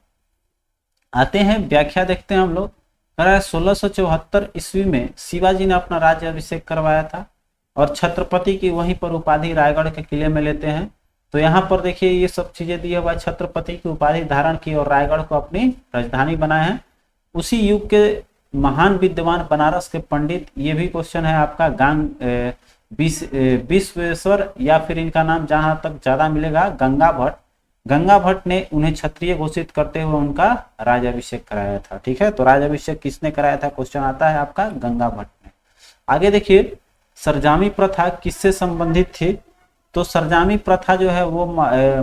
आते हैं व्याख्या देखते हैं हम लोग। 1674 ईस्वी में शिवाजी ने अपना राज्य अभिषेक करवाया था, और छत्रपति की वहीं पर उपाधि रायगढ़ के किले में लेते हैं। तो यहाँ पर देखिए ये सब चीजें दिए हुआ, छत्रपति की उपाधि धारण की और रायगढ़ को अपनी राजधानी बनाए हैं। उसी युग के महान विद्वान बनारस के पंडित, ये भी क्वेश्चन है आपका, विश्वेश्वर, या फिर इनका नाम जहां तक ज्यादा मिलेगा गंगा भट्ट ने उन्हें क्षत्रिय घोषित करते हुए उनका राज्याभिषेक कराया था। ठीक है, तो राज्याभिषेक किसने कराया था? क्वेश्चन आता है आपका गंगा भट्ट ने। आगे देखिए सरजामी प्रथा किससे संबंधित थी? तो सरजामी प्रथा जो है वो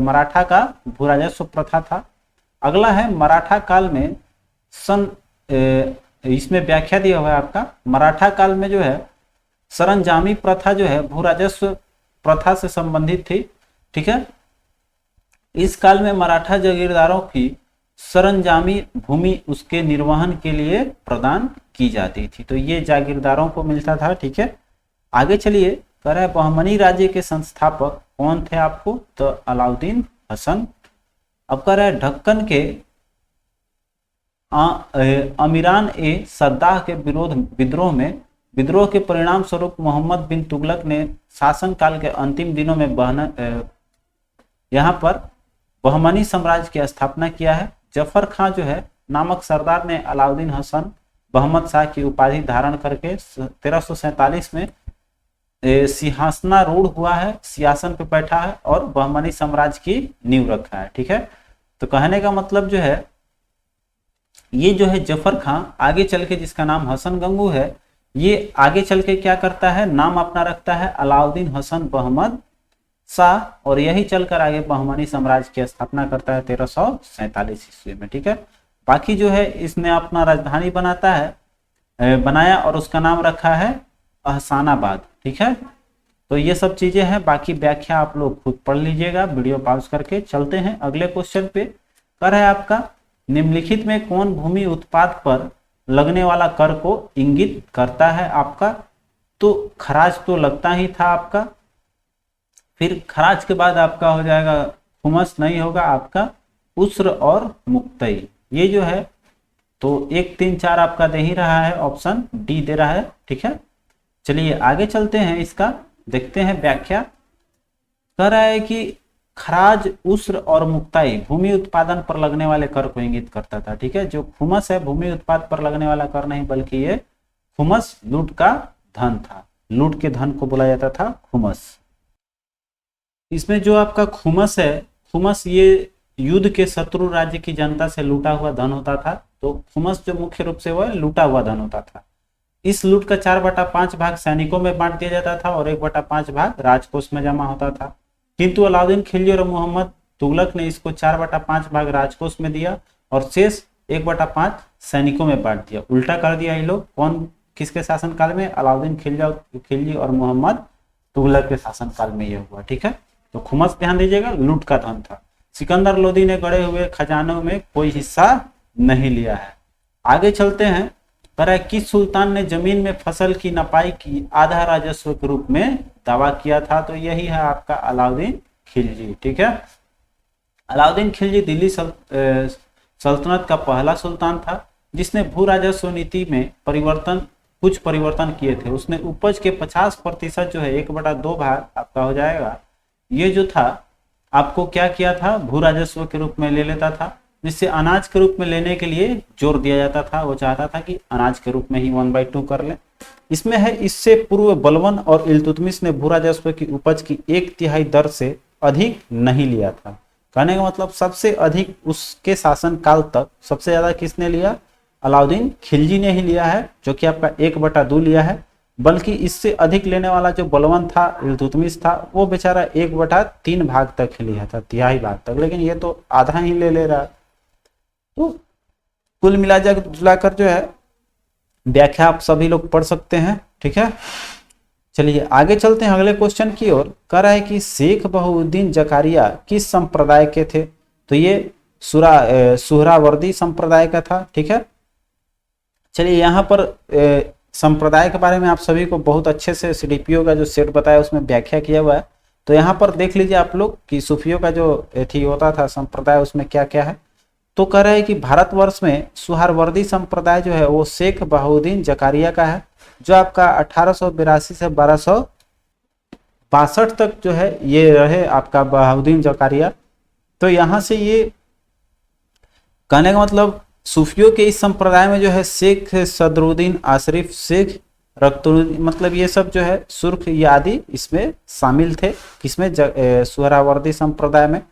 मराठा का भू राजस्व प्रथा था। अगला है मराठा काल में इसमें व्याख्या दिया हुआ है आपका, मराठा काल में जो है सरंजामी प्रथा जो है भू राजस्व प्रथा से संबंधित थी। ठीक है, इस काल में मराठा जागीरदारों की सरंजामी भूमि उसके निर्वहन के लिए प्रदान की जाती थी। तो ये जागीरदारों को मिलता था। ठीक है, आगे चलिए। कह रहा है बहमनी राज्य के संस्थापक कौन थे आपको? तो अलाउद्दीन हसन। अब कह रहा है ढक्कन के अमीरान ए सद्दाह के विद्रोह के परिणाम स्वरूप मोहम्मद बिन तुगलक ने शासन काल के अंतिम दिनों में यहाँ पर बहमनी साम्राज्य की स्थापना किया है। जफर खां जो है नामक सरदार ने अलाउद्दीन हसन बहमद शाह की उपाधि धारण करके 1347 में सिंहासनारूढ़ हुआ है, सिंहासन पे बैठा है और बहमनी साम्राज्य की नींव रखा है। ठीक है, तो कहने का मतलब जो है ये जो है जफर खां आगे चल के, जिसका नाम हसन गंगू है, ये आगे चल के क्या करता है? नाम अपना रखता है अलाउद्दीन हसन बहमद शाह और यही चलकर आगे बहमनी साम्राज्य की स्थापना करता है 1347 ईस्वी में। ठीक है, बाकी जो है इसने अपना राजधानी बनाया और उसका नाम रखा है अहसानाबाद। ठीक है, तो ये सब चीजें हैं, बाकी व्याख्या आप लोग खुद पढ़ लीजिएगा वीडियो पॉज करके। चलते हैं अगले क्वेश्चन पे। कर है आपका, निम्नलिखित में कौन भूमि उत्पाद पर लगने वाला कर को इंगित करता है आपका? तो खराज तो लगता ही था आपका, फिर खराज के बाद आपका हो जाएगा खुमस, नहीं होगा आपका उस्र और मुक्तई। ये जो है तो 1 3 4 आपका दे ही रहा है, ऑप्शन डी दे रहा है। ठीक है, चलिए आगे चलते हैं, इसका देखते हैं व्याख्या। कह रहा है कि खराज, उस्र और मुक्ताई भूमि उत्पादन पर लगने वाले कर को इंगित करता था। ठीक है, जो खुमस है भूमि उत्पाद पर लगने वाला कर नहीं, बल्कि ये खुमस लूट का धन था, लूट के धन को बोला जाता था खुमस। इसमें जो आपका खुमस है, खुमस ये युद्ध के शत्रु राज्य की जनता से लूटा हुआ धन होता था। तो खुमस जो मुख्य रूप से वो लूटा हुआ धन होता था। इस लूट का 4/5 भाग सैनिकों में बांट दिया जाता था और 1/5 भाग राजकोष में जमा होता था। किंतु अलाउद्दीन खिलजी और मोहम्मद तुगलक ने इसको 4/5 भाग राजकोष में दिया और शेष 1/5 सैनिकों में बांट दिया। उल्टा कर दिया ये लोग। कौन, किसके शासनकाल में? अलाउद्दीन खिलजी और मोहम्मद तुगलक के शासनकाल में ये हुआ। ठीक है, तो खुमस ध्यान दीजिएगा, लूट का धन था। सिकंदर लोदी ने गड़े हुए खजानों में कोई हिस्सा नहीं लिया है। आगे चलते हैं। पर किस सुल्तान ने जमीन में फसल की नपाई की आधा राजस्व के रूप में दावा किया था? तो यही है आपका अलाउद्दीन खिलजी। ठीक है, अलाउद्दीन खिलजी दिल्ली सल्तनत का पहला सुल्तान था जिसने भू राजस्व नीति में कुछ परिवर्तन किए थे। उसने उपज के 50% जो है 1/2 भाग आपका हो जाएगा, ये जो था आपको क्या किया था, भू राजस्व के रूप में ले लेता था, जिससे अनाज के रूप में लेने के लिए जोर दिया जाता था। वो चाहता था कि अनाज के रूप में ही 1/2 कर ले। इसमें है, इससे पूर्व बलबन और इल्तुतमिश ने भू राजस्व की उपज की 1/3 दर से अधिक नहीं लिया था। कहने का मतलब सबसे अधिक उसके शासन काल तक सबसे ज्यादा किसने लिया? अलाउद्दीन खिलजी ने ही लिया है, जो कि आपका 1/2 लिया है। बल्कि इससे अधिक लेने वाला जो बलबन था, इल्तुतमिश था, वो बेचारा 1/3 भाग तक ही लिया था, 1/3 भाग तक, लेकिन ये तो आधा ही ले रहा है। तो कुल मिलाकर जो है व्याख्या आप सभी लोग पढ़ सकते हैं। ठीक है, चलिए आगे चलते हैं अगले क्वेश्चन की ओर। कह रहा है कि शेख बहाउद्दीन जकारिया किस संप्रदाय के थे? तो ये सुहरावर्दी संप्रदाय का था। ठीक है, चलिए यहाँ पर संप्रदाय के बारे में आप सभी को बहुत अच्छे से सीडीपीओ का जो सेट बताया उसमें व्याख्या किया हुआ है। तो यहाँ पर देख लीजिए आप लोग कि सूफियों का जो थी होता था संप्रदाय, उसमें क्या क्या है। तो कह रहे हैं कि भारतवर्ष में सुहरावर्दी संप्रदाय जो है वो शेख बहाउद्दीन जकारिया का है, जो आपका 1882 से 1262 तक जो है ये रहे आपका बहाउद्दीन जकारिया। तो यहाँ से ये कहने का मतलब सूफियों के इस संप्रदाय में जो है शेख सदरुद्दीन आशरिफ, शेख रख्तुद्दीन, मतलब ये सब जो है सुर्ख आदि इसमें शामिल थे। किसमें? सुहरावर्दी संप्रदाय में।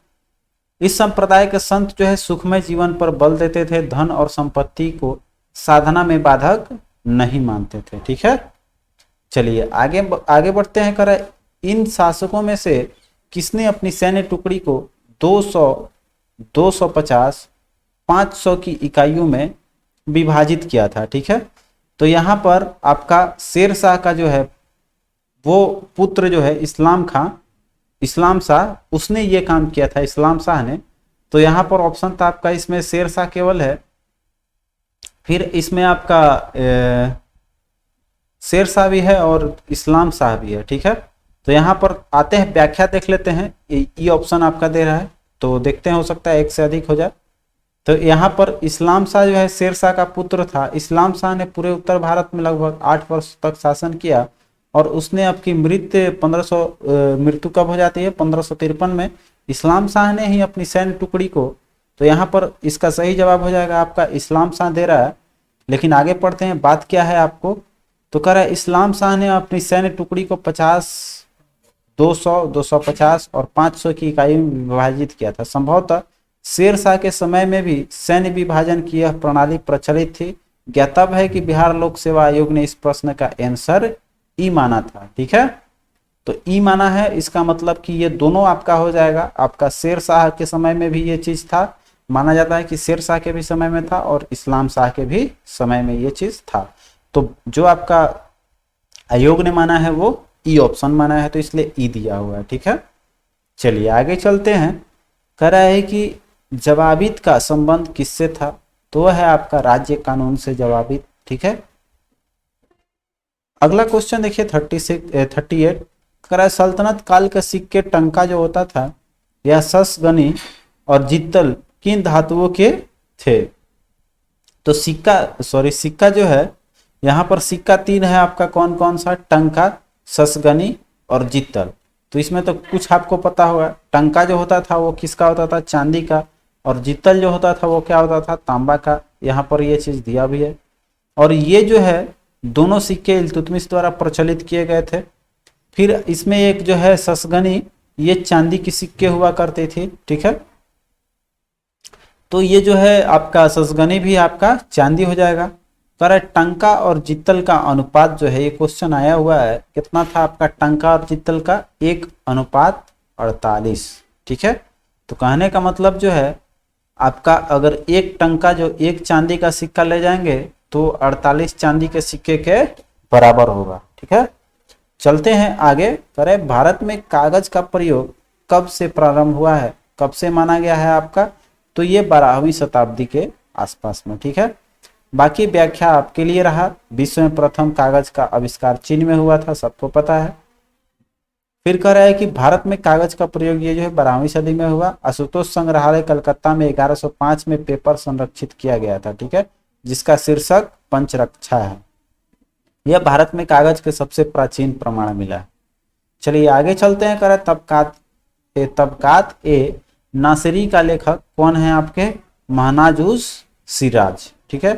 इस संप्रदाय के संत जो है सुखमय जीवन पर बल देते थे, धन और संपत्ति को साधना में बाधक नहीं मानते थे। ठीक है, चलिए आगे बढ़ते हैं। कर इन शासकों में से किसने अपनी सैन्य टुकड़ी को 200, 250, 500 की इकाइयों में विभाजित किया था? ठीक है, तो यहाँ पर आपका शेर शाह का जो है वो पुत्र जो है इस्लाम शाह, उसने ये काम किया था, इस्लाम शाह ने। तो यहाँ पर ऑप्शन था आपका, इसमें शेर शाह केवल है, फिर इसमें आपका शेर शाह भी है और इस्लाम शाह भी है। ठीक है, तो यहाँ पर आते हैं, व्याख्या देख लेते हैं। ये ऑप्शन आपका दे रहा है, तो देखते हैं, हो सकता है 1 से अधिक हो जाए। तो यहाँ पर इस्लाम शाह जो है शेर शाह का पुत्र था। इस्लाम शाह ने पूरे उत्तर भारत में लगभग 8 वर्ष तक शासन किया और उसने आपकी मृत्यु कब हो जाती है? 1553 में। इस्लाम शाह ने ही अपनी सैन्य टुकड़ी को, तो यहाँ पर इसका सही जवाब हो जाएगा आपका इस्लाम शाह दे रहा है। लेकिन आगे पढ़ते हैं, बात क्या है आपको। तो कह रहा है इस्लाम शाह ने अपनी सैन्य टुकड़ी को 50, 200, 250 और 500 की इकाई में विभाजित किया था। संभवतः शेर शाह के समय में भी सैन्य विभाजन की यह प्रणाली प्रचलित थी। ज्ञातव्य है कि बिहार लोक सेवा आयोग ने इस प्रश्न का आंसर ई माना था। ठीक है, तो ई माना है, इसका मतलब कि ये दोनों आपका हो जाएगा। आपका शेर शाह के समय में भी ये चीज था, माना जाता है कि शेर शाह के भी समय में था और इस्लाम शाह के भी समय में ये चीज था। तो जो आपका आयोग ने माना है वो ई ऑप्शन माना है, तो इसलिए ई दिया हुआ है। ठीक है, चलिए आगे चलते हैं। कह रहा है कि जवाबित का संबंध किससे था, तो वह है आपका राज्य कानून से जवाबित। ठीक है, अगला क्वेश्चन देखिए 38। कह रहा है सल्तनत काल के सिक्के टंका जो होता था यह ससगनी और जित्तल किन धातुओं के थे। तो सिक्का जो है, यहाँ पर सिक्का 3 है आपका, कौन कौन सा, टंका, ससगनी और जित्तल। तो इसमें तो कुछ आपको पता होगा, टंका जो होता था वो किसका होता था, चांदी का, और जित्तल जो होता था वो क्या होता था, तांबा का। यहाँ पर ये चीज दिया भी है। और ये जो है दोनों सिक्के इल्तुतमिश द्वारा प्रचलित किए गए थे। फिर इसमें एक जो है ससगनी, ये चांदी की सिक्के हुआ करते थे। ठीक है, तो ये जो है आपका ससगनी भी आपका चांदी हो जाएगा। पर टंका और जित्तल का अनुपात जो है, ये क्वेश्चन आया हुआ है, कितना था आपका टंका और जित्तल का, 1:48। ठीक है, तो कहने का मतलब जो है आपका, अगर एक टंका जो एक चांदी का सिक्का ले जाएंगे तो 48 चांदी के सिक्के के बराबर होगा। ठीक है, चलते हैं आगे। करें भारत में कागज का प्रयोग कब से प्रारंभ हुआ है, कब से माना गया है आपका, तो ये 12वीं शताब्दी के आसपास में। ठीक है, बाकी व्याख्या आपके लिए रहा। विश्व में प्रथम कागज का आविष्कार चीन में हुआ था, सबको पता है। फिर कह रहा है कि भारत में कागज का प्रयोग ये जो है 12वीं सदी में हुआ। आशुतोष संग्रहालय कलकत्ता में 1105 में पेपर संरक्षित किया गया था। ठीक है, जिसका शीर्षक पंचरक्षा है। यह भारत में कागज के सबसे प्राचीन प्रमाण मिला है। चलिए आगे चलते हैं। करें तबकात ए नासिरी का लेखक कौन है आपके, महनाज उस सिराज। ठीक है,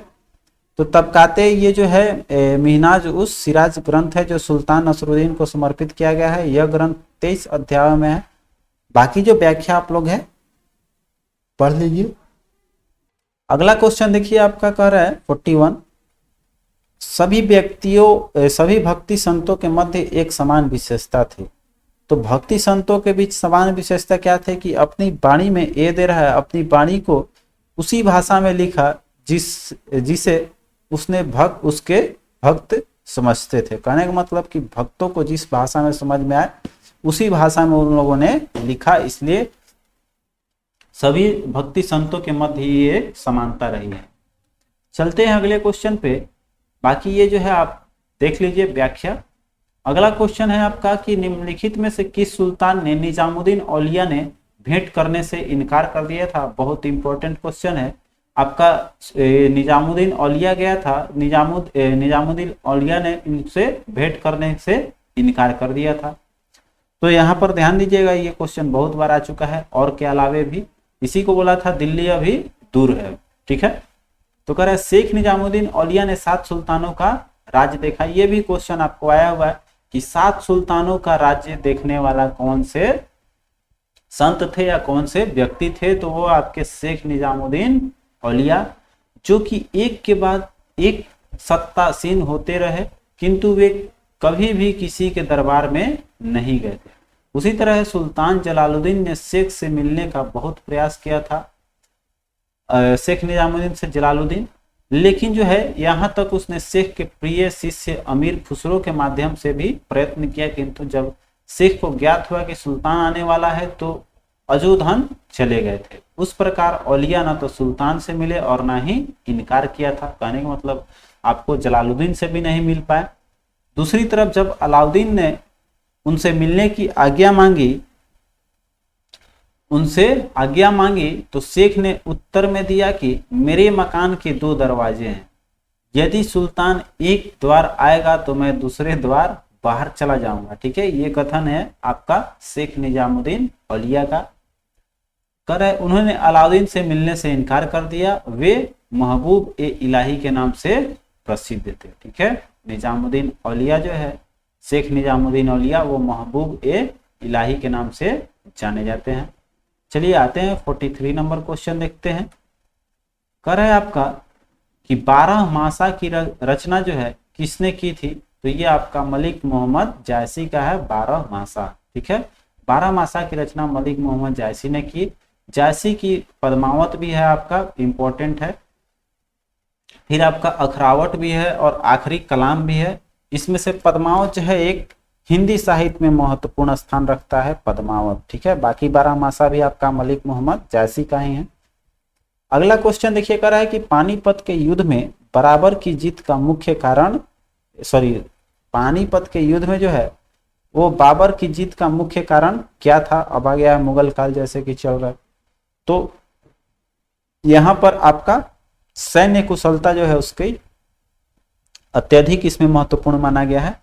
तो तबकाते ये जो है मिहनाज उस सिराज ग्रंथ है जो सुल्तान नसरुद्दीन को समर्पित किया गया है। यह ग्रंथ 23 अध्यायों में है। बाकी जो व्याख्या आप लोग है पढ़ लीजिए। अगला क्वेश्चन देखिए आपका कह रहा है 41। सभी भक्ति संतों के मध्य एक समान विशेषता थी। तो भक्ति संतों के बीच समान विशेषता क्या थे कि अपनी वाणी में ए दे रहा है, अपनी वाणी को उसी भाषा में लिखा जिसे उसके भक्त समझते थे। कहने का मतलब कि भक्तों को जिस भाषा में समझ में आए उसी भाषा में उन लोगों ने लिखा, इसलिए सभी भक्ति संतों के मध्य ये समानता रही है। चलते हैं अगले क्वेश्चन पे। बाकी ये जो है आप देख लीजिए व्याख्या। अगला क्वेश्चन है आपका कि निम्नलिखित में से किस सुल्तान ने निजामुद्दीन औलिया ने भेंट करने से इनकार कर दिया था। बहुत इंपॉर्टेंट क्वेश्चन है आपका। निजामुद्दीन औलिया गया था, निजामुद्दीन औलिया ने इनसे भेंट करने से इनकार कर दिया था। तो यहाँ पर ध्यान दीजिएगा, ये क्वेश्चन बहुत बार आ चुका है और के अलावे भी। इसी को बोला था दिल्ली अभी दूर है। ठीक है, तो कह रहा है शेख निजामुद्दीन औलिया ने 7 सुल्तानों का राज्य देखा। ये भी क्वेश्चन आपको आया हुआ है कि 7 सुल्तानों का राज्य देखने वाला कौन से संत थे या कौन से व्यक्ति थे, तो वो आपके शेख निजामुद्दीन औलिया, जो कि एक के बाद एक सत्तासीन होते रहे, किंतु वे कभी भी किसी के दरबार में नहीं गए थे। उसी तरह सुल्तान जलालुद्दीन ने शेख से मिलने का बहुत प्रयास किया था, शेख निजामुद्दीन से जलालुद्दीन, लेकिन जो है यहाँ तक उसने शेख के प्रिय शिष्य अमीर खुसरो के माध्यम से भी प्रयत्न किया, किंतु जब शेख को ज्ञात हुआ कि सुल्तान आने वाला है तो अजूधन चले गए थे। उस प्रकार औलिया ना तो सुल्तान से मिले और ना ही इनकार किया था। कहने का मतलब आपको जलालुद्दीन से भी नहीं मिल पाए। दूसरी तरफ जब अलाउद्दीन ने उनसे मिलने की आज्ञा मांगी तो शेख ने उत्तर में दिया कि मेरे मकान के 2 दरवाजे हैं, यदि सुल्तान एक द्वार आएगा तो मैं दूसरे द्वार बाहर चला जाऊंगा। ठीक है, ये कथन है आपका शेख निजामुद्दीन औलिया का। उन्होंने अलाउद्दीन से मिलने से इनकार कर दिया। वे महबूब ए इलाही के नाम से प्रसिद्ध थे। ठीक है, निजामुद्दीन औलिया जो है, शेख निजामुद्दीन औलिया, वो महबूब ए इलाही के नाम से जाने जाते हैं। चलिए आते हैं 43 नंबर क्वेश्चन देखते हैं। कह रहा है आपका कि 12 मासा की रचना जो है किसने की थी। तो ये आपका मलिक मोहम्मद जायसी का है 12 मासा। ठीक है, 12 मासा की रचना मलिक मोहम्मद जायसी ने की। जायसी की पद्मावत भी है आपका, इंपॉर्टेंट है। फिर आपका अखरावट भी है और आखिरी कलाम भी है। इसमें से पद्मावत जो है एक हिंदी साहित्य में महत्वपूर्ण स्थान रखता है पद्मावत। ठीक है, बाकी 12 मासा भी आपका मलिक मोहम्मद जायसी का ही है। अगला क्वेश्चन देखिए, कर रहा है कि पानीपत के युद्ध में बराबर की जीत का मुख्य कारण, पानीपत के युद्ध में जो है वो बाबर की जीत का मुख्य कारण क्या था। अब आ गया है मुगल काल जैसे कि चल रहा है, तो यहां पर आपका सैन्य कुशलता जो है उसकी अत्यधिक इसमें महत्वपूर्ण माना गया है।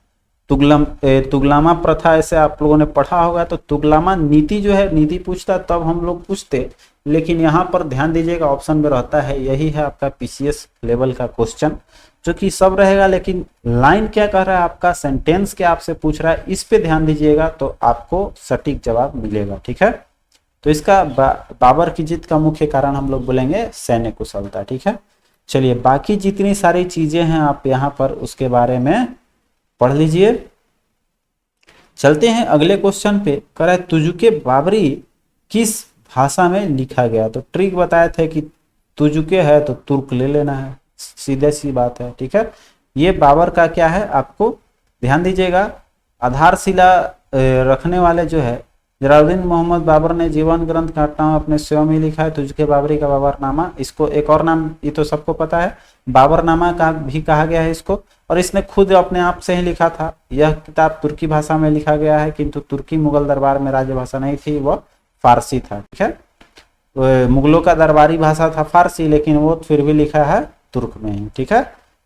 तुगलामा प्रथा ऐसे आप लोगों ने पढ़ा होगा, तो तुगलामा नीति जो है, नीति पूछता तब हम लोग पूछते, लेकिन यहाँ पर ध्यान दीजिएगा ऑप्शन में रहता है, यही है आपका पीसीएस लेवल का क्वेश्चन, जो कि सब रहेगा, लेकिन लाइन क्या कह रहा है आपका, सेंटेंस क्या आपसे पूछ रहा है, इस पे ध्यान दीजिएगा तो आपको सटीक जवाब मिलेगा। ठीक है, तो इसका बाबर की जीत का मुख्य कारण हम लोग बोलेंगे सैन्य कुशलता। ठीक है, चलिए बाकी जितनी सारी चीजें हैं आप यहाँ पर उसके बारे में पढ़ लीजिए। चलते हैं अगले क्वेश्चन पे। कह रहा है तुजुके बाबरी किस भाषा में लिखा गया। तो ट्रिक बताए थे कि तुजुके है तो तुर्क ले लेना है, सीधे सी बात है। ठीक है, ये बाबर का क्या है आपको ध्यान दीजिएगा, आधारशिला रखने वाले जो है जलालुद्दीन मोहम्मद बाबर ने जीवन ग्रंथ घटनाओं अपने स्वयं ही लिखा है, तुझके बाबरी का बाबरनामा। इसको एक और नाम ये तो सबको पता है, बाबरनामा का भी कहा गया है इसको, और इसने खुद अपने आप से ही लिखा था। यह किताब तुर्की भाषा में लिखा गया है, किंतु तुर्की मुगल दरबार में राजभाषा नहीं थी, वह फारसी था। ठीक है, मुगलों का दरबारी भाषा था फारसी, लेकिन वो फिर भी लिखा है तुर्क में ही। ठीक है,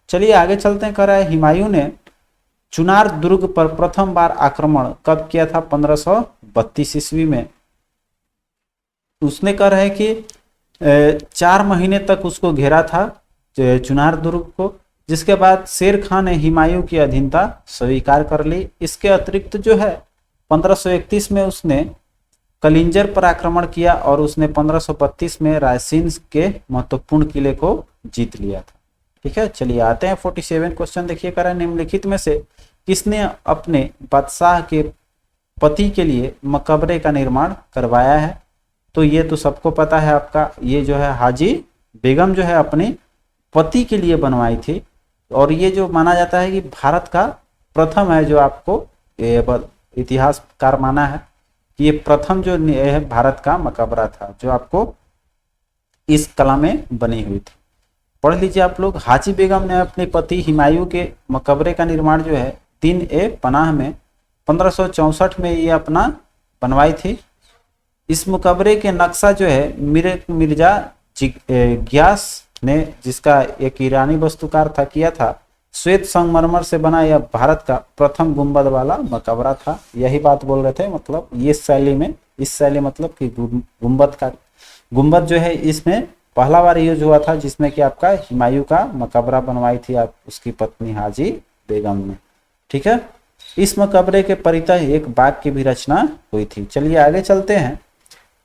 चलिए आगे चलते हैं। कह रहा है हुमायूं ने चुनार दुर्ग पर प्रथम बार आक्रमण कब किया था। 1532 ईस्वी में। उसने कह रहा है कि 4 महीने तक उसको घेरा था चुनार दुर्ग को, जिसके बाद शेर खान ने हुमायूं की अधीनता स्वीकार कर ली। इसके अतिरिक्त जो है 1531 में उसने कलिंजर पर आक्रमण किया और उसने 1532 में रायसीन के महत्वपूर्ण किले को जीत लिया था। ठीक है, चलिए आते हैं 47 क्वेश्चन देखिए। कह रहा है निम्नलिखित में से किसने अपने बादशाह के पति के लिए मकबरे का निर्माण करवाया है। तो ये तो सबको पता है आपका, ये जो है हाजी बेगम जो है अपने पति के लिए बनवाई थी, और ये जो माना जाता है कि भारत का प्रथम है, जो आपको इतिहासकार माना है कि ये प्रथम जो है भारत का मकबरा था, जो आपको इस कला में बनी हुई थी। पढ़ लीजिए आप लोग। हाजी बेगम ने अपने पति हुमायूं के मकबरे का निर्माण जो है 3 में 1564 में ये अपना बनवाई थी। इस मकबरे के नक्शा जो है मिर्जा गियास ने, जिसका एक ईरानी वास्तुकार था, किया था। श्वेत संगमरमर से बना यह भारत का प्रथम गुंबद वाला मकबरा था। यही बात बोल रहे थे, मतलब ये शैली में, इस शैली मतलब कि गुंबद जो है इसमें पहला बार यूज हुआ था, जिसमें कि आपका हुमायूं का मकबरा बनवाई थी आप उसकी पत्नी हाजी बेगम ने। ठीक है, इस मकबरे के परितः एक बाग की भी रचना हुई थी। चलिए आगे चलते हैं।